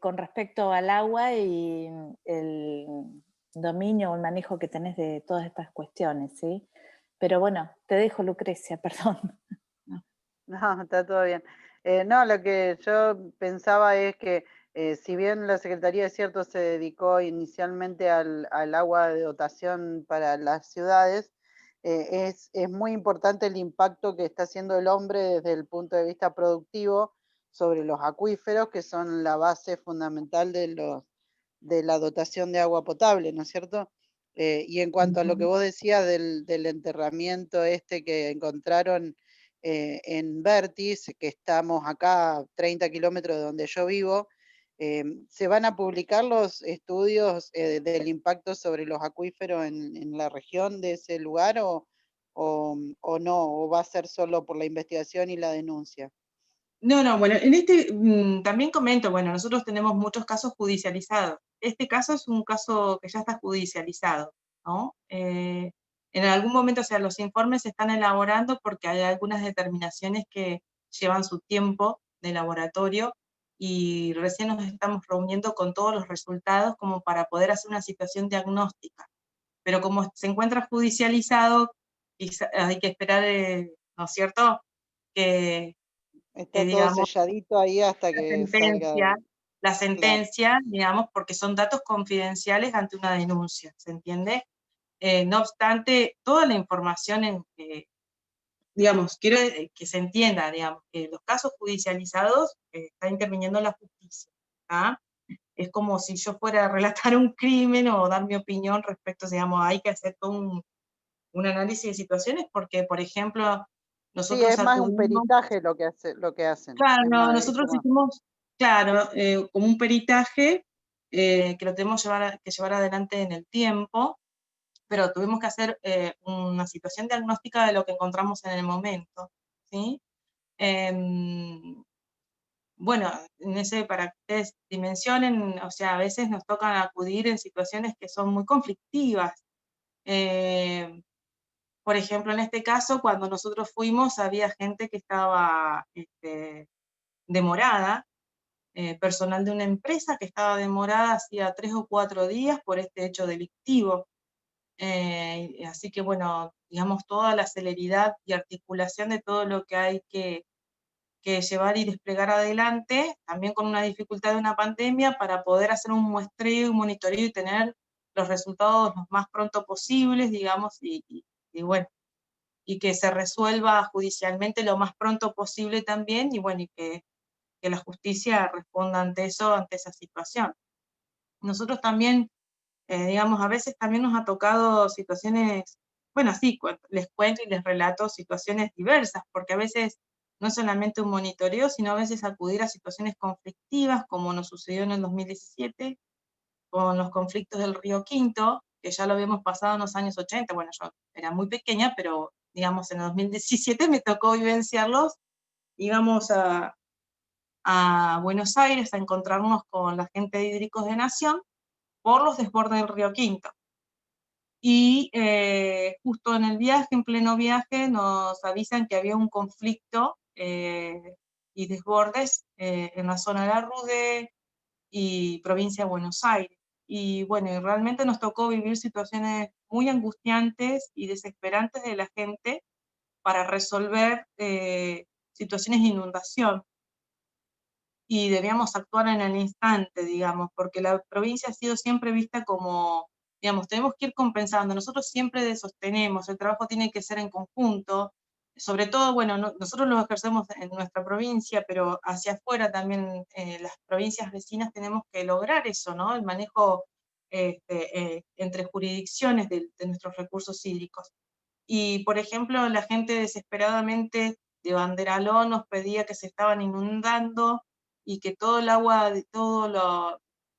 [SPEAKER 5] con respecto al agua y el dominio o el manejo que tenés de todas estas cuestiones, ¿sí? Pero bueno, te dejo, Lucrecia, perdón.
[SPEAKER 4] No, está todo bien. No, lo que yo pensaba es que si bien la Secretaría, es cierto, se dedicó inicialmente al agua de dotación para las ciudades, es muy importante el impacto que está haciendo el hombre desde el punto de vista productivo sobre los acuíferos, que son la base fundamental de la dotación de agua potable, ¿no es cierto? Y en cuanto a lo que vos decías del enterramiento que encontraron en Vertis, que estamos acá a 30 kilómetros de donde yo vivo, ¿se van a publicar los estudios del impacto sobre los acuíferos en la región de ese lugar o no? ¿O va a ser solo por la investigación y la denuncia?
[SPEAKER 2] No, bueno, también comento, bueno, nosotros tenemos muchos casos judicializados. Este caso es un caso que ya está judicializado, ¿no? En algún momento, o sea, los informes se están elaborando porque hay algunas determinaciones que llevan su tiempo de laboratorio y recién nos estamos reuniendo con todos los resultados como para poder hacer una situación diagnóstica. Pero como se encuentra judicializado, hay que esperar, ¿no es cierto?, que
[SPEAKER 4] Está todo
[SPEAKER 2] digamos,
[SPEAKER 4] selladito ahí hasta que salga.
[SPEAKER 2] la
[SPEAKER 4] Claro.
[SPEAKER 2] sentencia, digamos, porque son datos confidenciales ante una denuncia, ¿se entiende? No obstante, toda la información digamos, quiero que se entienda, digamos, que los casos judicializados está interviniendo la justicia, ¿tá? Es como si yo fuera a relatar un crimen o dar mi opinión respecto, digamos, hay que hacer todo un análisis de situaciones porque, por ejemplo,
[SPEAKER 4] Sí,
[SPEAKER 2] nosotros
[SPEAKER 4] es más un
[SPEAKER 2] acudimos.
[SPEAKER 4] peritaje lo que hacen.
[SPEAKER 2] Claro,
[SPEAKER 4] Es
[SPEAKER 2] no,
[SPEAKER 4] más, es
[SPEAKER 2] nosotros
[SPEAKER 4] como,
[SPEAKER 2] hicimos, claro, como un peritaje que lo tenemos que llevar adelante en el tiempo, pero tuvimos que hacer una situación diagnóstica de lo que encontramos en el momento, ¿sí? Bueno, para que ustedes dimensionen, o sea, a veces nos tocan acudir en situaciones que son muy conflictivas. Por ejemplo, en este caso, cuando nosotros fuimos, había gente que estaba demorada, personal de una empresa que estaba demorada hacía 3 o 4 días por este hecho delictivo. Así que, bueno, digamos, toda la celeridad y articulación de todo lo que hay que llevar y desplegar adelante, también con una dificultad de una pandemia, para poder hacer un muestreo, un monitoreo y tener los resultados lo más pronto posibles, digamos, y bueno, y que se resuelva judicialmente lo más pronto posible también, y bueno, y que la justicia responda ante eso, ante esa situación. Nosotros también, digamos, a veces también nos ha tocado situaciones, bueno, sí, les cuento y les relato situaciones diversas, porque a veces no solamente un monitoreo, sino a veces acudir a situaciones conflictivas, como nos sucedió en el 2017, con los conflictos del Río Quinto, que ya lo habíamos pasado en los años 80, bueno, yo era muy pequeña, pero digamos en el 2017 me tocó vivenciarlos íbamos a Buenos Aires a encontrarnos con la gente de Hídricos de Nación por los desbordes del río Quinto. Y justo en el viaje, en pleno viaje, nos avisan que había un conflicto y desbordes en la zona de la Rude y provincia de Buenos Aires. Y bueno, y realmente nos tocó vivir situaciones muy angustiantes y desesperantes de la gente para resolver situaciones de inundación. Y debíamos actuar en el instante, digamos, porque la provincia ha sido siempre vista como, digamos, tenemos que ir compensando. Nosotros siempre sostenemos, el trabajo tiene que ser en conjunto, sobre todo, bueno, nosotros lo ejercemos en nuestra provincia, pero hacia afuera también las provincias vecinas tenemos que lograr eso, ¿no? El manejo entre jurisdicciones de nuestros recursos hídricos. Y, por ejemplo, la gente desesperadamente de Banderaló nos pedía que se estaban inundando y que todo el agua de todo el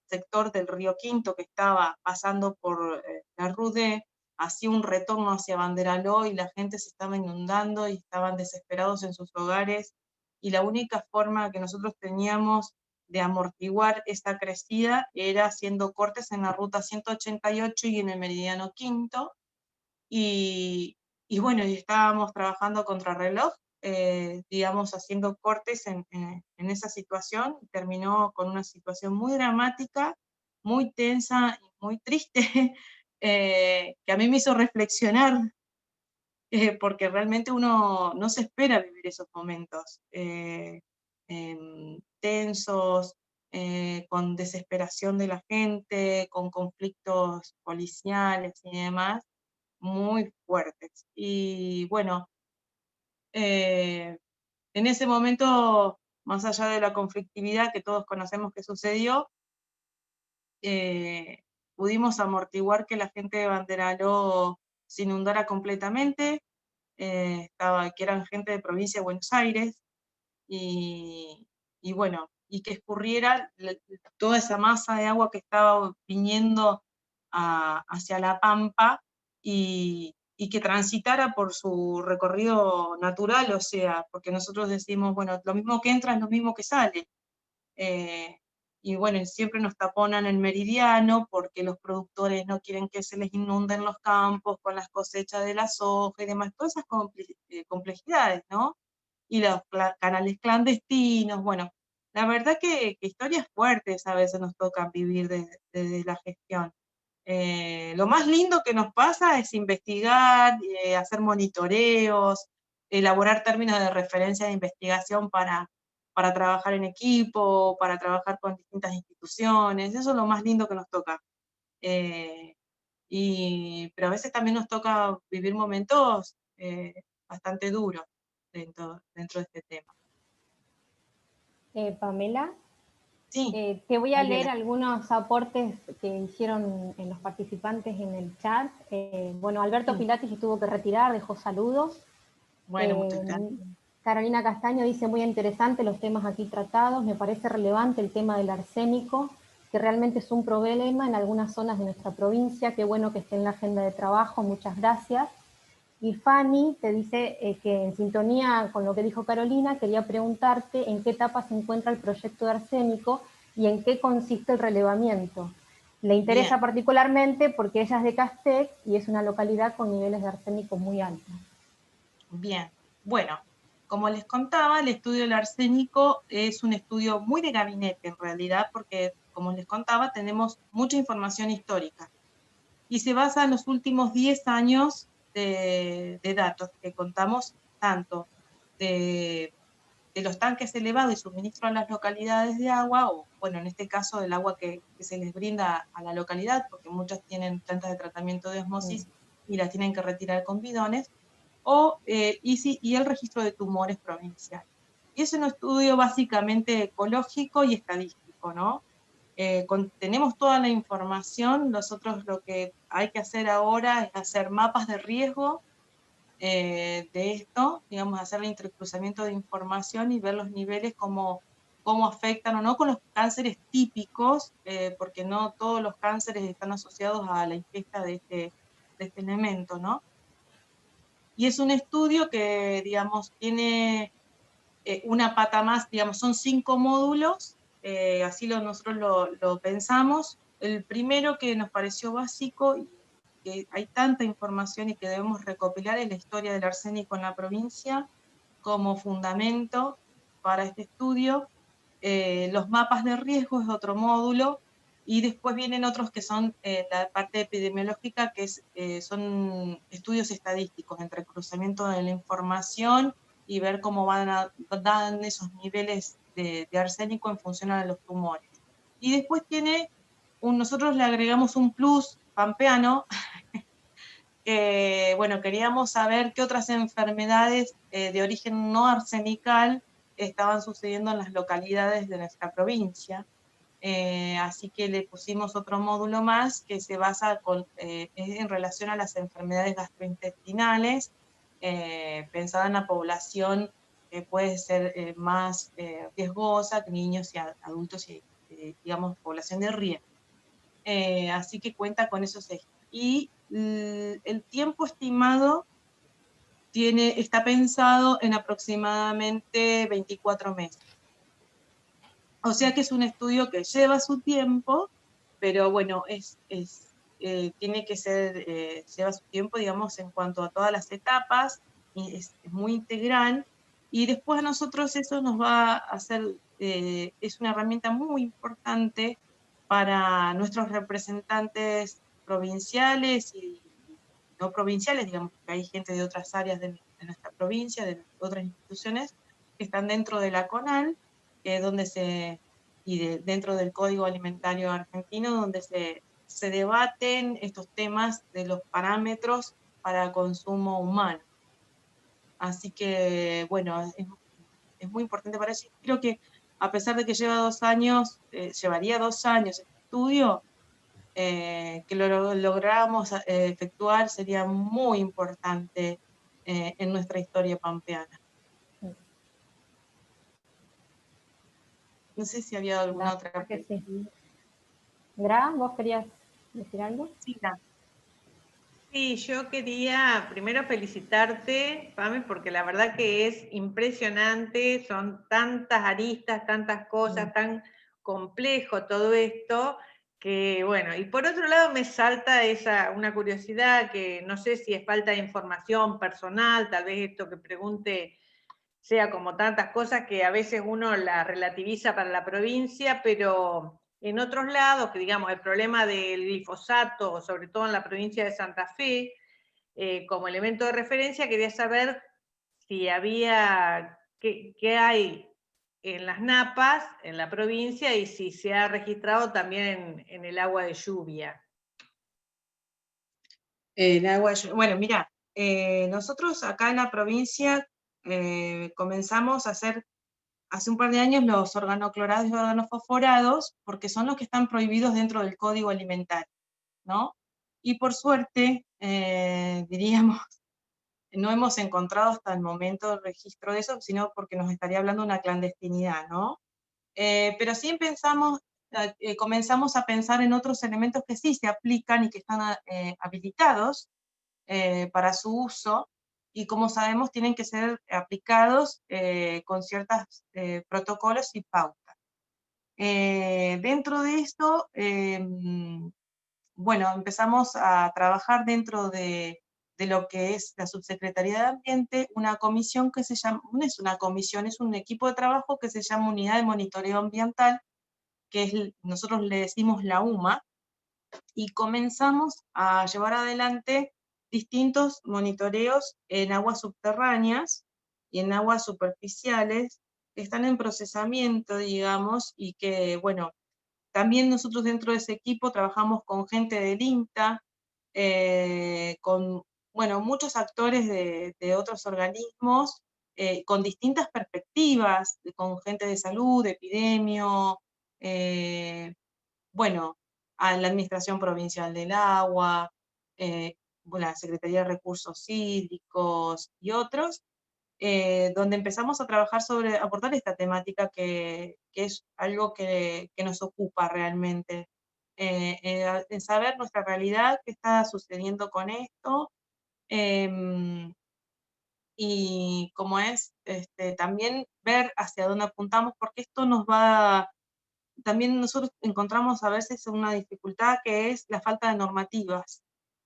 [SPEAKER 2] sector del río Quinto que estaba pasando por la Rude hacía un retorno hacia Banderaló y la gente se estaba inundando y estaban desesperados en sus hogares, y la única forma que nosotros teníamos de amortiguar esta crecida era haciendo cortes en la ruta 188 y en el meridiano Quinto, y bueno, y estábamos trabajando contrarreloj, digamos, haciendo cortes en esa situación, y terminó con una situación muy dramática, muy tensa y muy triste, que a mí me hizo reflexionar, porque realmente uno no se espera vivir esos momentos tensos, con desesperación de la gente, con conflictos policiales y demás, muy fuertes. Y bueno, en ese momento, más allá de la conflictividad que todos conocemos que sucedió, pudimos amortiguar que la gente de Banderaló se inundara completamente, que eran gente de provincia de Buenos Aires, y bueno, y que escurriera toda esa masa de agua que estaba viniendo hacia la Pampa, y que transitara por su recorrido natural, o sea, porque nosotros decimos, bueno, lo mismo que entra es lo mismo que sale. Y bueno, siempre nos taponan el meridiano porque los productores no quieren que se les inunden los campos con las cosechas de la soja y demás, todas esas complejidades, ¿no? Y los canales clandestinos, bueno, la verdad que historias fuertes a veces nos tocan vivir desde la gestión. Lo más lindo que nos pasa es investigar, hacer monitoreos, elaborar términos de referencia de investigación para trabajar en equipo, para trabajar con distintas instituciones, eso es lo más lindo que nos toca. Pero a veces también nos toca vivir momentos bastante duros dentro de este tema.
[SPEAKER 6] Pamela,
[SPEAKER 2] Sí,
[SPEAKER 6] te voy a
[SPEAKER 2] Mariela.
[SPEAKER 6] leer algunos aportes que hicieron los participantes en el chat. Bueno, Alberto
[SPEAKER 2] Sí.
[SPEAKER 6] Pilates se tuvo que retirar, dejó saludos.
[SPEAKER 2] Bueno, muchas gracias.
[SPEAKER 6] Carolina Castaño dice, muy interesante los temas aquí tratados, me parece relevante el tema del arsénico, que realmente es un problema en algunas zonas de nuestra provincia, qué bueno que esté en la agenda de trabajo, muchas gracias. Y Fanny te dice que en sintonía con lo que dijo Carolina, quería preguntarte en qué etapa se encuentra el proyecto de arsénico y en qué consiste el relevamiento. Le interesa particularmente porque ella es de Castec y es una localidad con niveles de arsénico muy altos.
[SPEAKER 2] Bien, bueno, como les contaba, el estudio del arsénico es un estudio muy de gabinete en realidad, porque como les contaba, tenemos mucha información histórica y se basa en los últimos 10 años de datos que contamos, tanto de los tanques elevados y suministro a las localidades de agua, o bueno, en este caso del agua que se les brinda a la localidad, porque muchas tienen plantas de tratamiento de osmosis y las tienen que retirar con bidones, y el registro de tumores provincial. Y es un estudio básicamente ecológico y estadístico, ¿no? Tenemos toda la información, nosotros lo que hay que hacer ahora es hacer mapas de riesgo de esto, digamos, hacer el intercruzamiento de información y ver los niveles cómo afectan o no con los cánceres típicos, porque no todos los cánceres están asociados a la ingesta de este elemento, ¿no? Y es un estudio que, digamos, tiene una pata más, digamos, son 5 módulos, así nosotros lo pensamos. El primero que nos pareció básico, y que hay tanta información y que debemos recopilar, es la historia del arsénico en la provincia como fundamento para este estudio. Los mapas de riesgo es otro módulo, y después vienen otros que son la parte epidemiológica, que son estudios estadísticos, entre cruzamiento de la información y ver cómo dan esos niveles de arsénico en función a los tumores. Y después nosotros le agregamos un plus pampeano, bueno, queríamos saber qué otras enfermedades de origen no arsenical estaban sucediendo en las localidades de nuestra provincia. Así que le pusimos otro módulo más que se basa en relación a las enfermedades gastrointestinales, pensada en la población que puede ser más riesgosa, niños y adultos y, digamos, población de riesgo. Así que cuenta con esos ejes. Y el tiempo estimado está pensado en aproximadamente 24 meses. O sea que es un estudio que lleva su tiempo, pero bueno, tiene que ser, lleva su tiempo, digamos, en cuanto a todas las etapas, y es muy integral, y después a nosotros eso nos va a hacer, es una herramienta muy importante para nuestros representantes provinciales y no provinciales, digamos, que hay gente de otras áreas de nuestra provincia, de otras instituciones, que están dentro de la CONAL, dentro del Código Alimentario Argentino, donde se debaten estos temas de los parámetros para consumo humano. Así que, bueno, es muy importante para eso. Creo que a pesar de que lleva 2 años, llevaría 2 años este estudio, que lo lográramos efectuar sería muy importante en nuestra historia pampeana. No sé si había alguna otra pregunta.
[SPEAKER 6] Sí. Gra, ¿vos querías decir algo?
[SPEAKER 2] Sí, Gra.
[SPEAKER 1] Sí, yo quería primero felicitarte, Pame, porque la verdad que es impresionante, son tantas aristas, tantas cosas, tan complejo todo esto, que bueno, y por otro lado me salta una curiosidad que no sé si es falta de información personal, tal vez esto que pregunte sea como tantas cosas que a veces uno la relativiza para la provincia, pero en otros lados, que digamos el problema del glifosato, sobre todo en la provincia de Santa Fe, como elemento de referencia, quería saber si había, qué hay en las napas, en la provincia, y si se ha registrado también en el agua de lluvia.
[SPEAKER 2] Bueno, mira, nosotros acá en la provincia comenzamos a hacer hace un par de años los organoclorados y organofosforados, porque son los que están prohibidos dentro del Código Alimentario, ¿no? Y por suerte, diríamos, no hemos encontrado hasta el momento el registro de eso, sino porque nos estaría hablando de una clandestinidad, ¿no? Pero sí comenzamos a pensar en otros elementos que sí se aplican y que están habilitados para su uso, y como sabemos tienen que ser aplicados con ciertos protocolos y pautas. Dentro de esto, bueno, empezamos a trabajar dentro de lo que es la Subsecretaría de Ambiente, una comisión que se llama, no es una comisión, es un equipo de trabajo que se llama Unidad de Monitoreo Ambiental, que nosotros le decimos la UMA, y comenzamos a llevar adelante distintos monitoreos en aguas subterráneas y en aguas superficiales, que están en procesamiento, digamos, y que, bueno, también nosotros dentro de ese equipo trabajamos con gente del INTA, con, bueno, muchos actores de otros organismos, con distintas perspectivas, con gente de salud, de epidemio, bueno, a la Administración Provincial del Agua, la Secretaría de Recursos Hídricos y otros, donde empezamos a trabajar sobre abordar esta temática que es algo que nos ocupa realmente, en saber nuestra realidad, qué está sucediendo con esto, y como es también ver hacia dónde apuntamos, porque esto nos va, también nosotros encontramos a veces una dificultad que es la falta de normativas,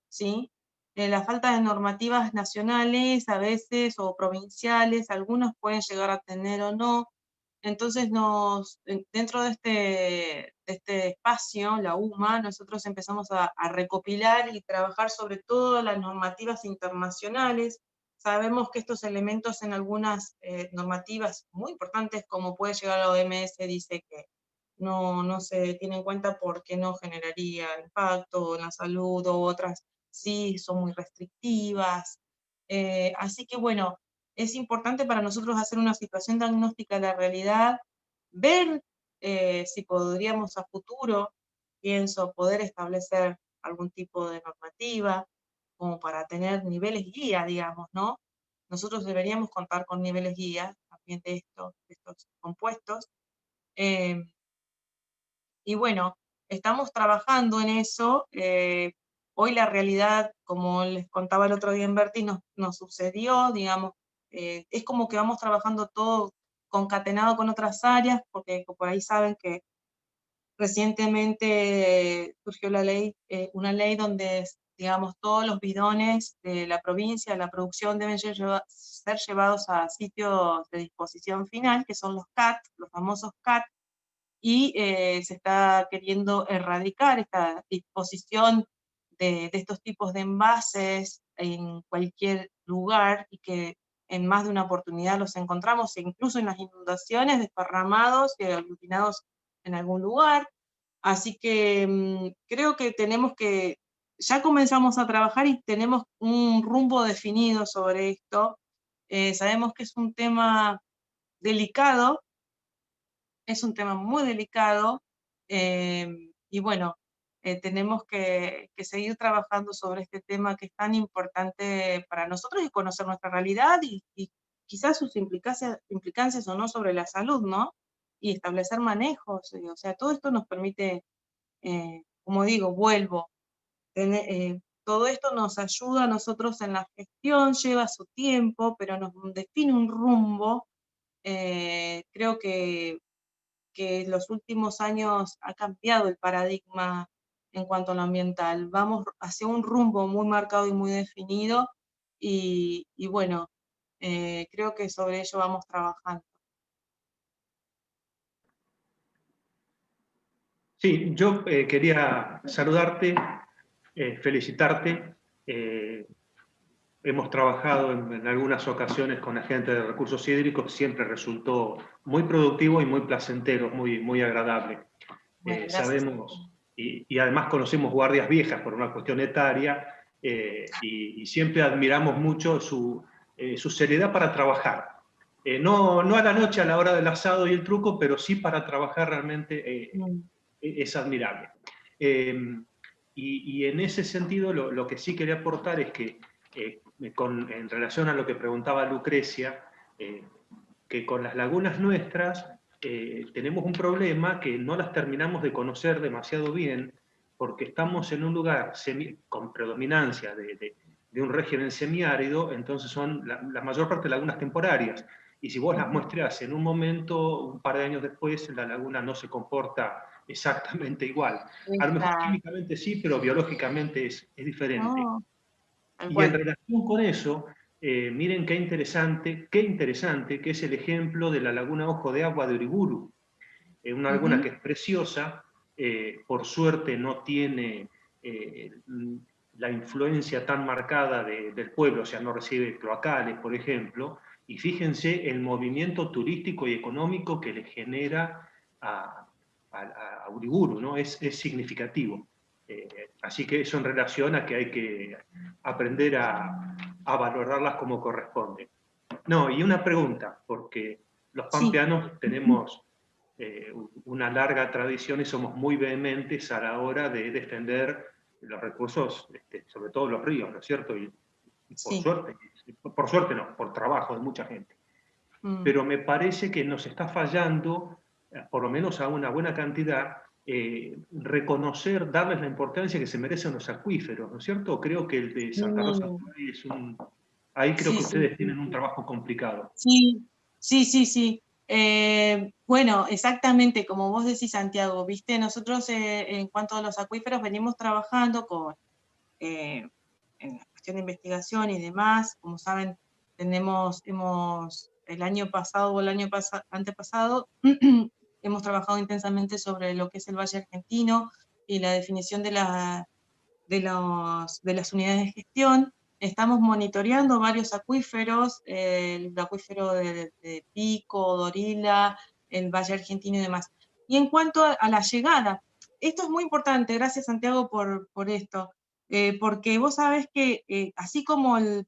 [SPEAKER 2] ¿sí? La falta de normativas nacionales a veces o provinciales, algunos pueden llegar a tener o no. Entonces dentro de este espacio, la UMA, nosotros empezamos a recopilar y trabajar sobre todo las normativas internacionales. Sabemos que estos elementos en algunas normativas muy importantes, como puede llegar a la OMS, dice que no se tiene en cuenta porque no generaría impacto en la salud, o otras sí son muy restrictivas. Así que bueno, es importante para nosotros hacer una situación diagnóstica de la realidad, ver si podríamos a futuro, pienso, poder establecer algún tipo de normativa, como para tener niveles guía, digamos, ¿no? Nosotros deberíamos contar con niveles guía también de estos compuestos. Y bueno, estamos trabajando en eso. Hoy la realidad, como les contaba el otro día en Berti, nos sucedió, digamos, es como que vamos trabajando todo concatenado con otras áreas, porque por ahí saben que recientemente surgió la ley, una ley donde, digamos, todos los bidones de la provincia, de la producción, deben ser llevados a sitios de disposición final, que son los CAT, los famosos CAT, y se está queriendo erradicar esta disposición de estos tipos de envases en cualquier lugar, y que en más de una oportunidad los encontramos, incluso en las inundaciones, desparramados y aglutinados en algún lugar. Así que creo que ya comenzamos a trabajar y tenemos un rumbo definido sobre esto. Sabemos que es un tema delicado, es un tema muy delicado, y bueno, tenemos que seguir trabajando sobre este tema que es tan importante para nosotros, y conocer nuestra realidad y quizás sus implicancias o no sobre la salud, ¿no? Y establecer manejos, o sea, todo esto nos permite, como digo, todo esto nos ayuda a nosotros en la gestión, lleva su tiempo, pero nos define un rumbo. Creo que en los últimos años ha cambiado el paradigma en cuanto a lo ambiental. Vamos hacia un rumbo muy marcado y muy definido, y bueno, creo que sobre ello vamos trabajando.
[SPEAKER 7] Sí, yo quería saludarte, felicitarte. Hemos trabajado en algunas ocasiones con la gente de recursos hídricos, siempre resultó muy productivo y muy placentero, muy agradable.
[SPEAKER 2] Bueno,
[SPEAKER 7] Sabemos, y además conocemos guardias viejas por una cuestión etaria, y siempre admiramos mucho su seriedad para trabajar. No a la noche, a la hora del asado y el truco, pero sí para trabajar realmente es admirable. Y en ese sentido, lo que sí quería aportar es que, en relación a lo que preguntaba Lucrecia, que con las lagunas nuestras tenemos un problema que no las terminamos de conocer demasiado bien, porque estamos en un lugar con predominancia de un régimen semiárido, entonces son la mayor parte de lagunas temporarias. Y si vos las muestras en un momento, un par de años después, la laguna no se comporta exactamente igual. A lo mejor químicamente sí, pero biológicamente es diferente.
[SPEAKER 2] No,
[SPEAKER 7] y en relación con eso, miren qué interesante que es el ejemplo de la laguna Ojo de Agua de Uriburu. Una laguna que es preciosa, por suerte no tiene la influencia tan marcada del pueblo, o sea, no recibe cloacales, por ejemplo, y fíjense el movimiento turístico y económico que le genera a Uriburu, ¿no? Es significativo. Así que eso en relación a que hay que aprender a valorarlas como corresponde. No, y una pregunta, porque los pampeanos tenemos una larga tradición y somos muy vehementes a la hora de defender los recursos, sobre todo los ríos, ¿no es cierto? Y por suerte no, por trabajo de mucha gente. Pero me parece que nos está fallando, por lo menos a una buena cantidad, reconocer, darles la importancia que se merecen los acuíferos, ¿no es cierto? Creo que el de Santa Rosa es Ahí creo
[SPEAKER 2] Sí,
[SPEAKER 7] que
[SPEAKER 2] sí,
[SPEAKER 7] ustedes
[SPEAKER 2] sí,
[SPEAKER 7] tienen un
[SPEAKER 2] sí.
[SPEAKER 7] trabajo complicado.
[SPEAKER 2] Sí, sí, sí, sí. Bueno, exactamente como vos decís, Santiago, ¿viste? Nosotros en cuanto a los acuíferos venimos trabajando en la cuestión de investigación y demás. Como saben, el año pasado o el año antepasado, hemos trabajado intensamente sobre lo que es el Valle Argentino y la definición de las unidades de gestión. Estamos monitoreando varios acuíferos, el acuífero de Pico, Dorila, el Valle Argentino y demás. Y en cuanto a la llegada, esto es muy importante, gracias Santiago por esto, porque vos sabés que así como el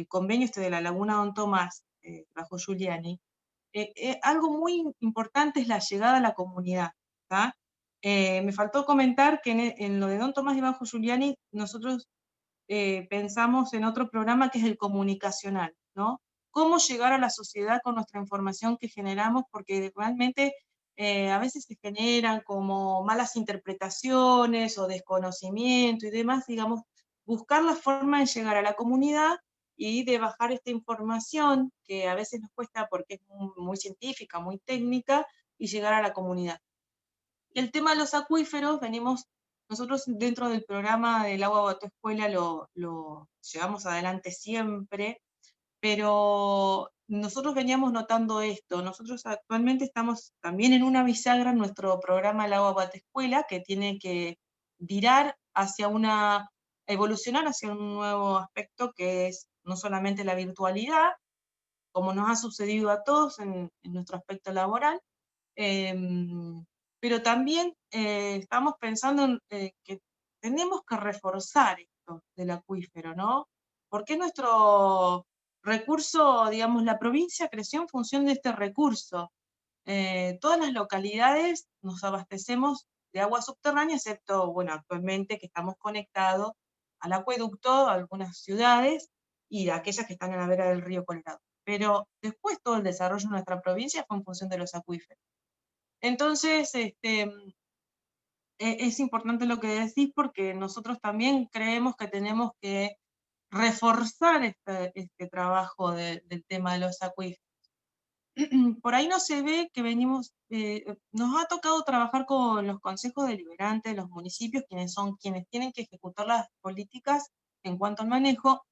[SPEAKER 2] convenio de la Laguna Don Tomás, bajo Giuliani, algo muy importante es la llegada a la comunidad, ¿tá? Me faltó comentar que en lo de Don Tomás y Bajo Giuliani nosotros pensamos en otro programa que es el comunicacional, ¿no? Cómo llegar a la sociedad con nuestra información que generamos, porque realmente a veces se generan como malas interpretaciones o desconocimiento y demás, digamos, buscar la forma de llegar a la comunidad y de bajar esta información que a veces nos cuesta porque es muy científica, muy técnica, y llegar a la comunidad. El tema de los acuíferos, nosotros dentro del programa del Agua Bajo Escuela lo llevamos adelante siempre, pero nosotros veníamos notando esto. Nosotros actualmente estamos también en una bisagra en nuestro programa El Agua Bajo Escuela, que tiene que evolucionar hacia un nuevo aspecto que es no solamente la virtualidad, como nos ha sucedido a todos en nuestro aspecto laboral, pero también estamos pensando que tenemos que reforzar esto del acuífero, ¿no? Porque nuestro recurso, digamos, la provincia creció en función de este recurso. Todas las localidades nos abastecemos de agua subterránea, excepto, bueno, actualmente que estamos conectados al acueducto, a algunas ciudades, y a aquellas que están a la vera del río Colorado. Pero después todo el desarrollo de nuestra provincia fue en función de los acuíferos. Entonces, es importante lo que decís porque nosotros también creemos que tenemos que reforzar este trabajo del tema de los acuíferos. Por ahí no se ve que nos ha tocado trabajar con los consejos deliberantes de los municipios, quienes son quienes tienen que ejecutar las políticas en cuanto al manejo,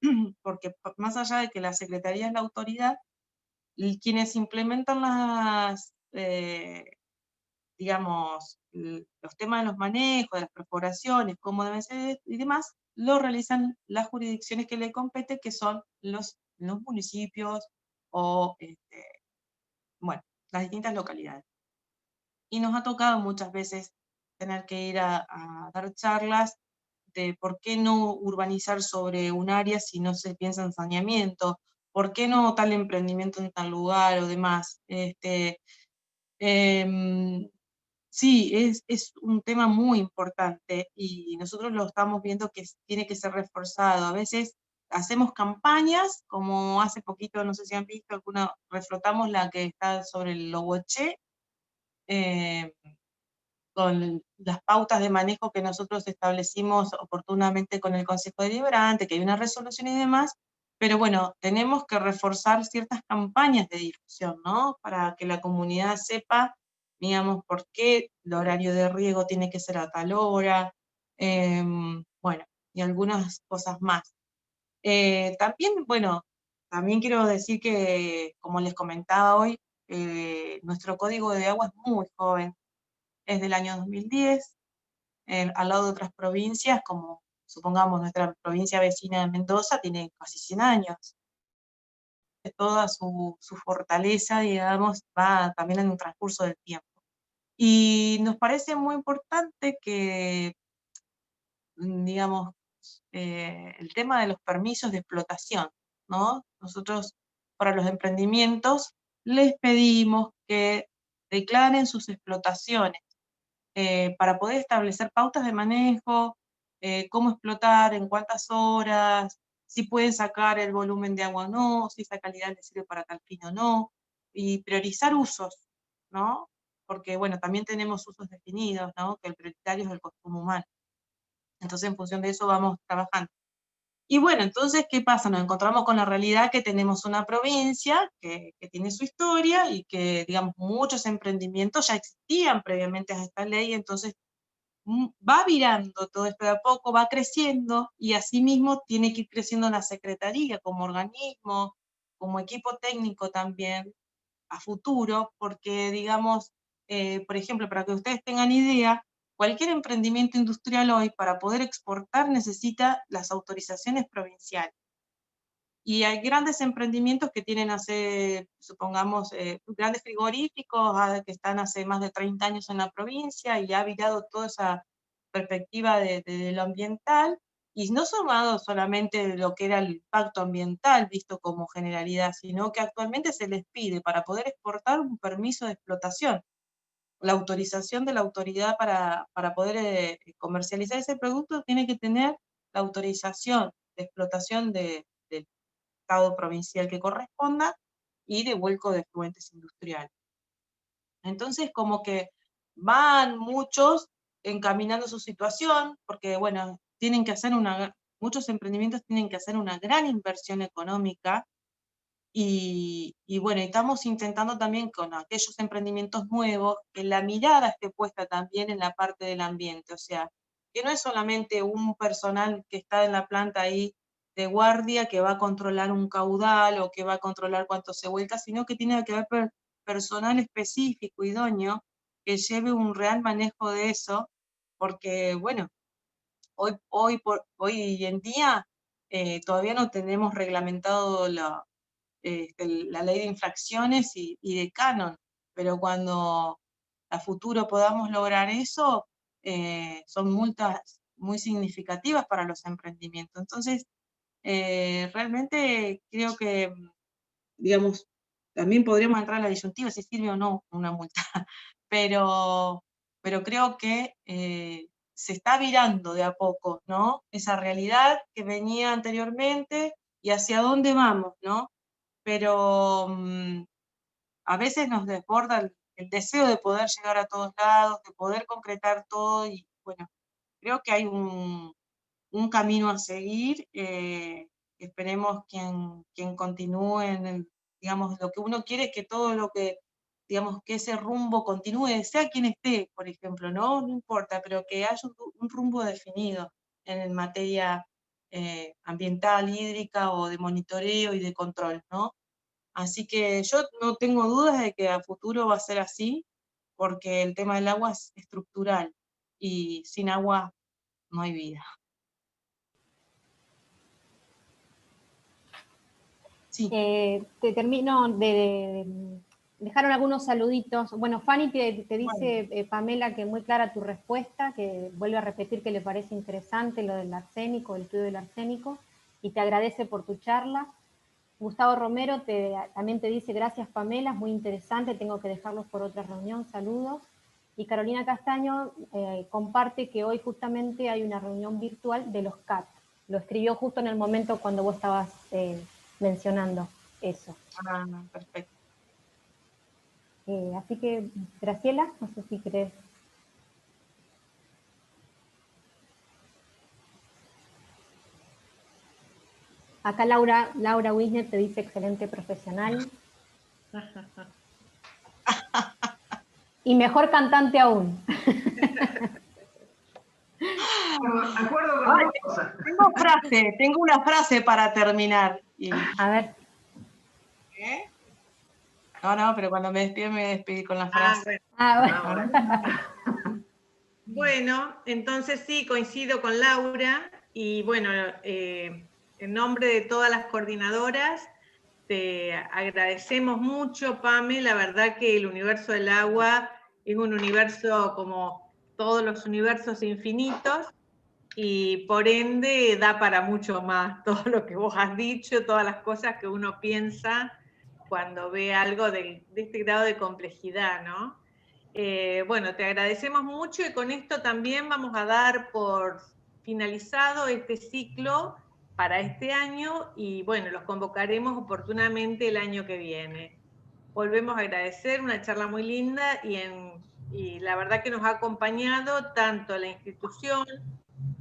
[SPEAKER 2] porque más allá de que la Secretaría es la autoridad, y quienes implementan digamos, los temas de los manejos, de las perforaciones, cómo deben ser y demás, lo realizan las jurisdicciones que le competen, que son los municipios o, bueno, las distintas localidades. Y nos ha tocado muchas veces tener que ir a dar charlas de por qué no urbanizar sobre un área si no se piensa en saneamiento, por qué no tal emprendimiento en tal lugar o demás. Sí, es un tema muy importante y nosotros lo estamos viendo que tiene que ser reforzado. A veces hacemos campañas, como hace poquito, no sé si han visto, reflotamos la que está sobre el Logoché, con las pautas de manejo que nosotros establecimos oportunamente con el Consejo Deliberante, que hay una resolución y demás, pero bueno, tenemos que reforzar ciertas campañas de difusión, ¿no? Para que la comunidad sepa, digamos, por qué el horario de riego tiene que ser a tal hora, bueno, y algunas cosas más. También, bueno, también quiero decir que, como les comentaba hoy, nuestro código de agua es muy joven, es del año 2010, al lado de otras provincias, como supongamos nuestra provincia vecina de Mendoza, tiene casi 100 años. Toda su fortaleza, digamos, va también en un transcurso del tiempo. Y nos parece muy importante que, digamos, el tema de los permisos de explotación, ¿no? Nosotros, para los emprendimientos, les pedimos que declaren sus explotaciones, para poder establecer pautas de manejo, cómo explotar, en cuántas horas, si pueden sacar el volumen de agua o no, si esa calidad les sirve para tal fin o no, y priorizar usos, ¿no? Porque, bueno, también tenemos usos definidos, ¿no? Que el prioritario es el consumo humano. Entonces, en función de eso vamos trabajando. Y bueno, entonces, ¿qué pasa? Nos encontramos con la realidad que tenemos una provincia que tiene su historia y que, digamos, muchos emprendimientos ya existían previamente a esta ley, entonces va virando todo esto de a poco, va creciendo, y asimismo tiene que ir creciendo la Secretaría como organismo, como equipo técnico también, a futuro, porque, digamos, por ejemplo, para que ustedes tengan idea, cualquier emprendimiento industrial hoy, para poder exportar, necesita las autorizaciones provinciales. Y hay grandes emprendimientos que tienen hace, supongamos, grandes frigoríficos que están hace más de 30 años en la provincia y ha virado toda esa perspectiva de lo ambiental, y no sumado solamente de lo que era el impacto ambiental visto como generalidad, sino que actualmente se les pide para poder exportar un permiso de explotación, la autorización de la autoridad para poder comercializar ese producto tiene que tener la autorización de explotación del estado provincial que corresponda y de vuelco de efluentes industriales. Entonces, como que van muchos encaminando su situación, porque, bueno, tienen que hacer muchos emprendimientos tienen que hacer una gran inversión económica, y bueno, estamos intentando también con aquellos emprendimientos nuevos que la mirada esté puesta también en la parte del ambiente, o sea, que no es solamente un personal que está en la planta ahí de guardia que va a controlar un caudal o que va a controlar cuánto se vuelca, sino que tiene que haber personal específico, idóneo, que lleve un real manejo de eso, porque, bueno, hoy en día todavía no tenemos reglamentado la ley de infracciones y de canon, pero cuando a futuro podamos lograr eso, son multas muy significativas para los emprendimientos. Entonces, realmente creo que, digamos, también podríamos entrar a la disyuntiva si sirve o no una multa, pero, pero creo que se está virando de a poco, ¿no? Esa realidad que venía anteriormente y hacia dónde vamos, ¿no? Pero a veces nos desborda el deseo de poder llegar a todos lados, de poder concretar todo, y bueno, creo que hay un camino a seguir. Esperemos quien continúe digamos, lo que uno quiere es que todo lo que, digamos, que ese rumbo continúe, sea quien esté, por ejemplo, ¿no? No importa, pero que haya un rumbo definido en materia ambiental, hídrica o de monitoreo y de control, ¿no? Así que yo no tengo dudas de que a futuro va a ser así, porque el tema del agua es estructural y sin agua no hay vida. Sí.
[SPEAKER 6] Te termino dejaron algunos saluditos. Bueno, Fanny te dice, Pamela, que muy clara tu respuesta, que vuelve a repetir que le parece interesante lo del arsénico, el estudio del arsénico, y te agradece por tu charla. Gustavo Romero también te dice, gracias Pamela, es muy interesante, tengo que dejarlos por otra reunión, saludos. Y Carolina Castaño comparte que hoy justamente hay una reunión virtual de los CAT. Lo escribió justo en el momento cuando vos estabas mencionando eso.
[SPEAKER 2] Ah, perfecto.
[SPEAKER 6] Así que, Graciela, no sé si querés. Acá Laura Wisner te dice excelente profesional. Y mejor cantante aún.
[SPEAKER 7] Acuerdo con una cosa.
[SPEAKER 2] Tengo una frase para terminar.
[SPEAKER 6] A ver.
[SPEAKER 2] ¿Eh? No, pero cuando me despedí con la frase.
[SPEAKER 6] Bueno.
[SPEAKER 1] Bueno, entonces sí, coincido con Laura, y bueno, en nombre de todas las coordinadoras, te agradecemos mucho, Pame. La verdad que el universo del agua es un universo como todos los universos infinitos, y por ende da para mucho más todo lo que vos has dicho, todas las cosas que uno piensa cuando ve algo de este grado de complejidad, ¿no? Bueno, te agradecemos mucho, y con esto también vamos a dar por finalizado este ciclo para este año, y bueno, los convocaremos oportunamente el año que viene. Volvemos a agradecer, una charla muy linda, y la verdad que nos ha acompañado tanto la institución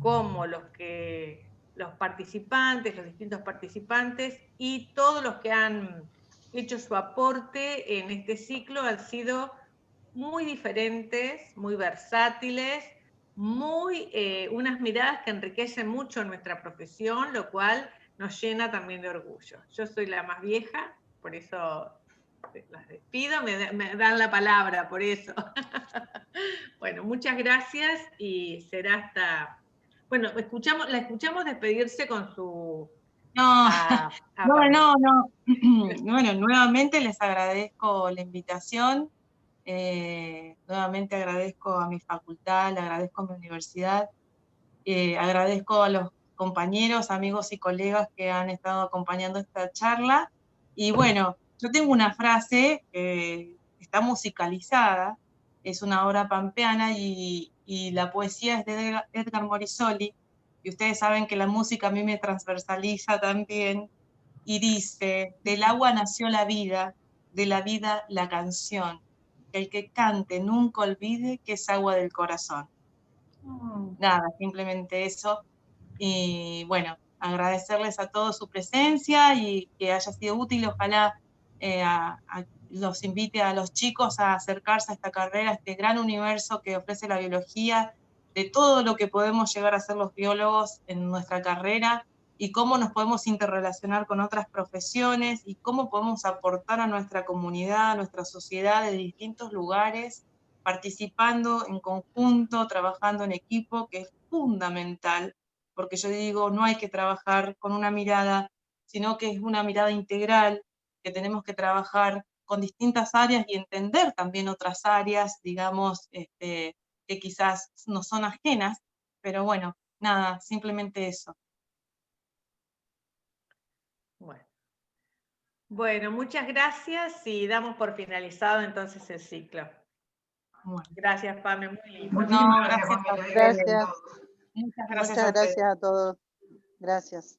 [SPEAKER 1] como los que los participantes, los distintos participantes, y todos los que han hecho su aporte en este ciclo han sido muy diferentes, muy versátiles, unas miradas que enriquecen mucho nuestra profesión, lo cual nos llena también de orgullo. Yo soy la más vieja, por eso las despido, me dan la palabra, por eso. Bueno, muchas gracias y será hasta... Bueno, la escuchamos despedirse con su...
[SPEAKER 2] No, no. Bueno, nuevamente les agradezco la invitación. Nuevamente agradezco a mi facultad, le agradezco a mi universidad, agradezco a los compañeros, amigos y colegas que han estado acompañando esta charla. Y bueno, yo tengo una frase que está musicalizada, es una obra pampeana y la poesía es de Edgar Morisoli, y ustedes saben que la música a mí me transversaliza también, y dice: del agua nació la vida, de la vida la canción, que el que cante nunca olvide que es agua del corazón. Nada, simplemente eso. Y bueno, agradecerles a todos su presencia y que haya sido útil. Ojalá los invite a los chicos a acercarse a esta carrera, a este gran universo que ofrece la biología, de todo lo que podemos llegar a ser los biólogos en nuestra carrera, y cómo nos podemos interrelacionar con otras profesiones, y cómo podemos aportar a nuestra comunidad, a nuestra sociedad de distintos lugares, participando en conjunto, trabajando en equipo, que es fundamental, porque yo digo, no hay que trabajar con una mirada, sino que es una mirada integral, que tenemos que trabajar con distintas áreas y entender también otras áreas, digamos, que quizás no son ajenas, pero bueno, nada, simplemente eso.
[SPEAKER 1] Bueno, muchas gracias y damos por finalizado entonces el ciclo.
[SPEAKER 2] Bueno.
[SPEAKER 1] Gracias, Pame, muy lindo.
[SPEAKER 2] No, gracias a ustedes.
[SPEAKER 4] Gracias.
[SPEAKER 2] Muchas
[SPEAKER 4] Muchas gracias a todos. Gracias.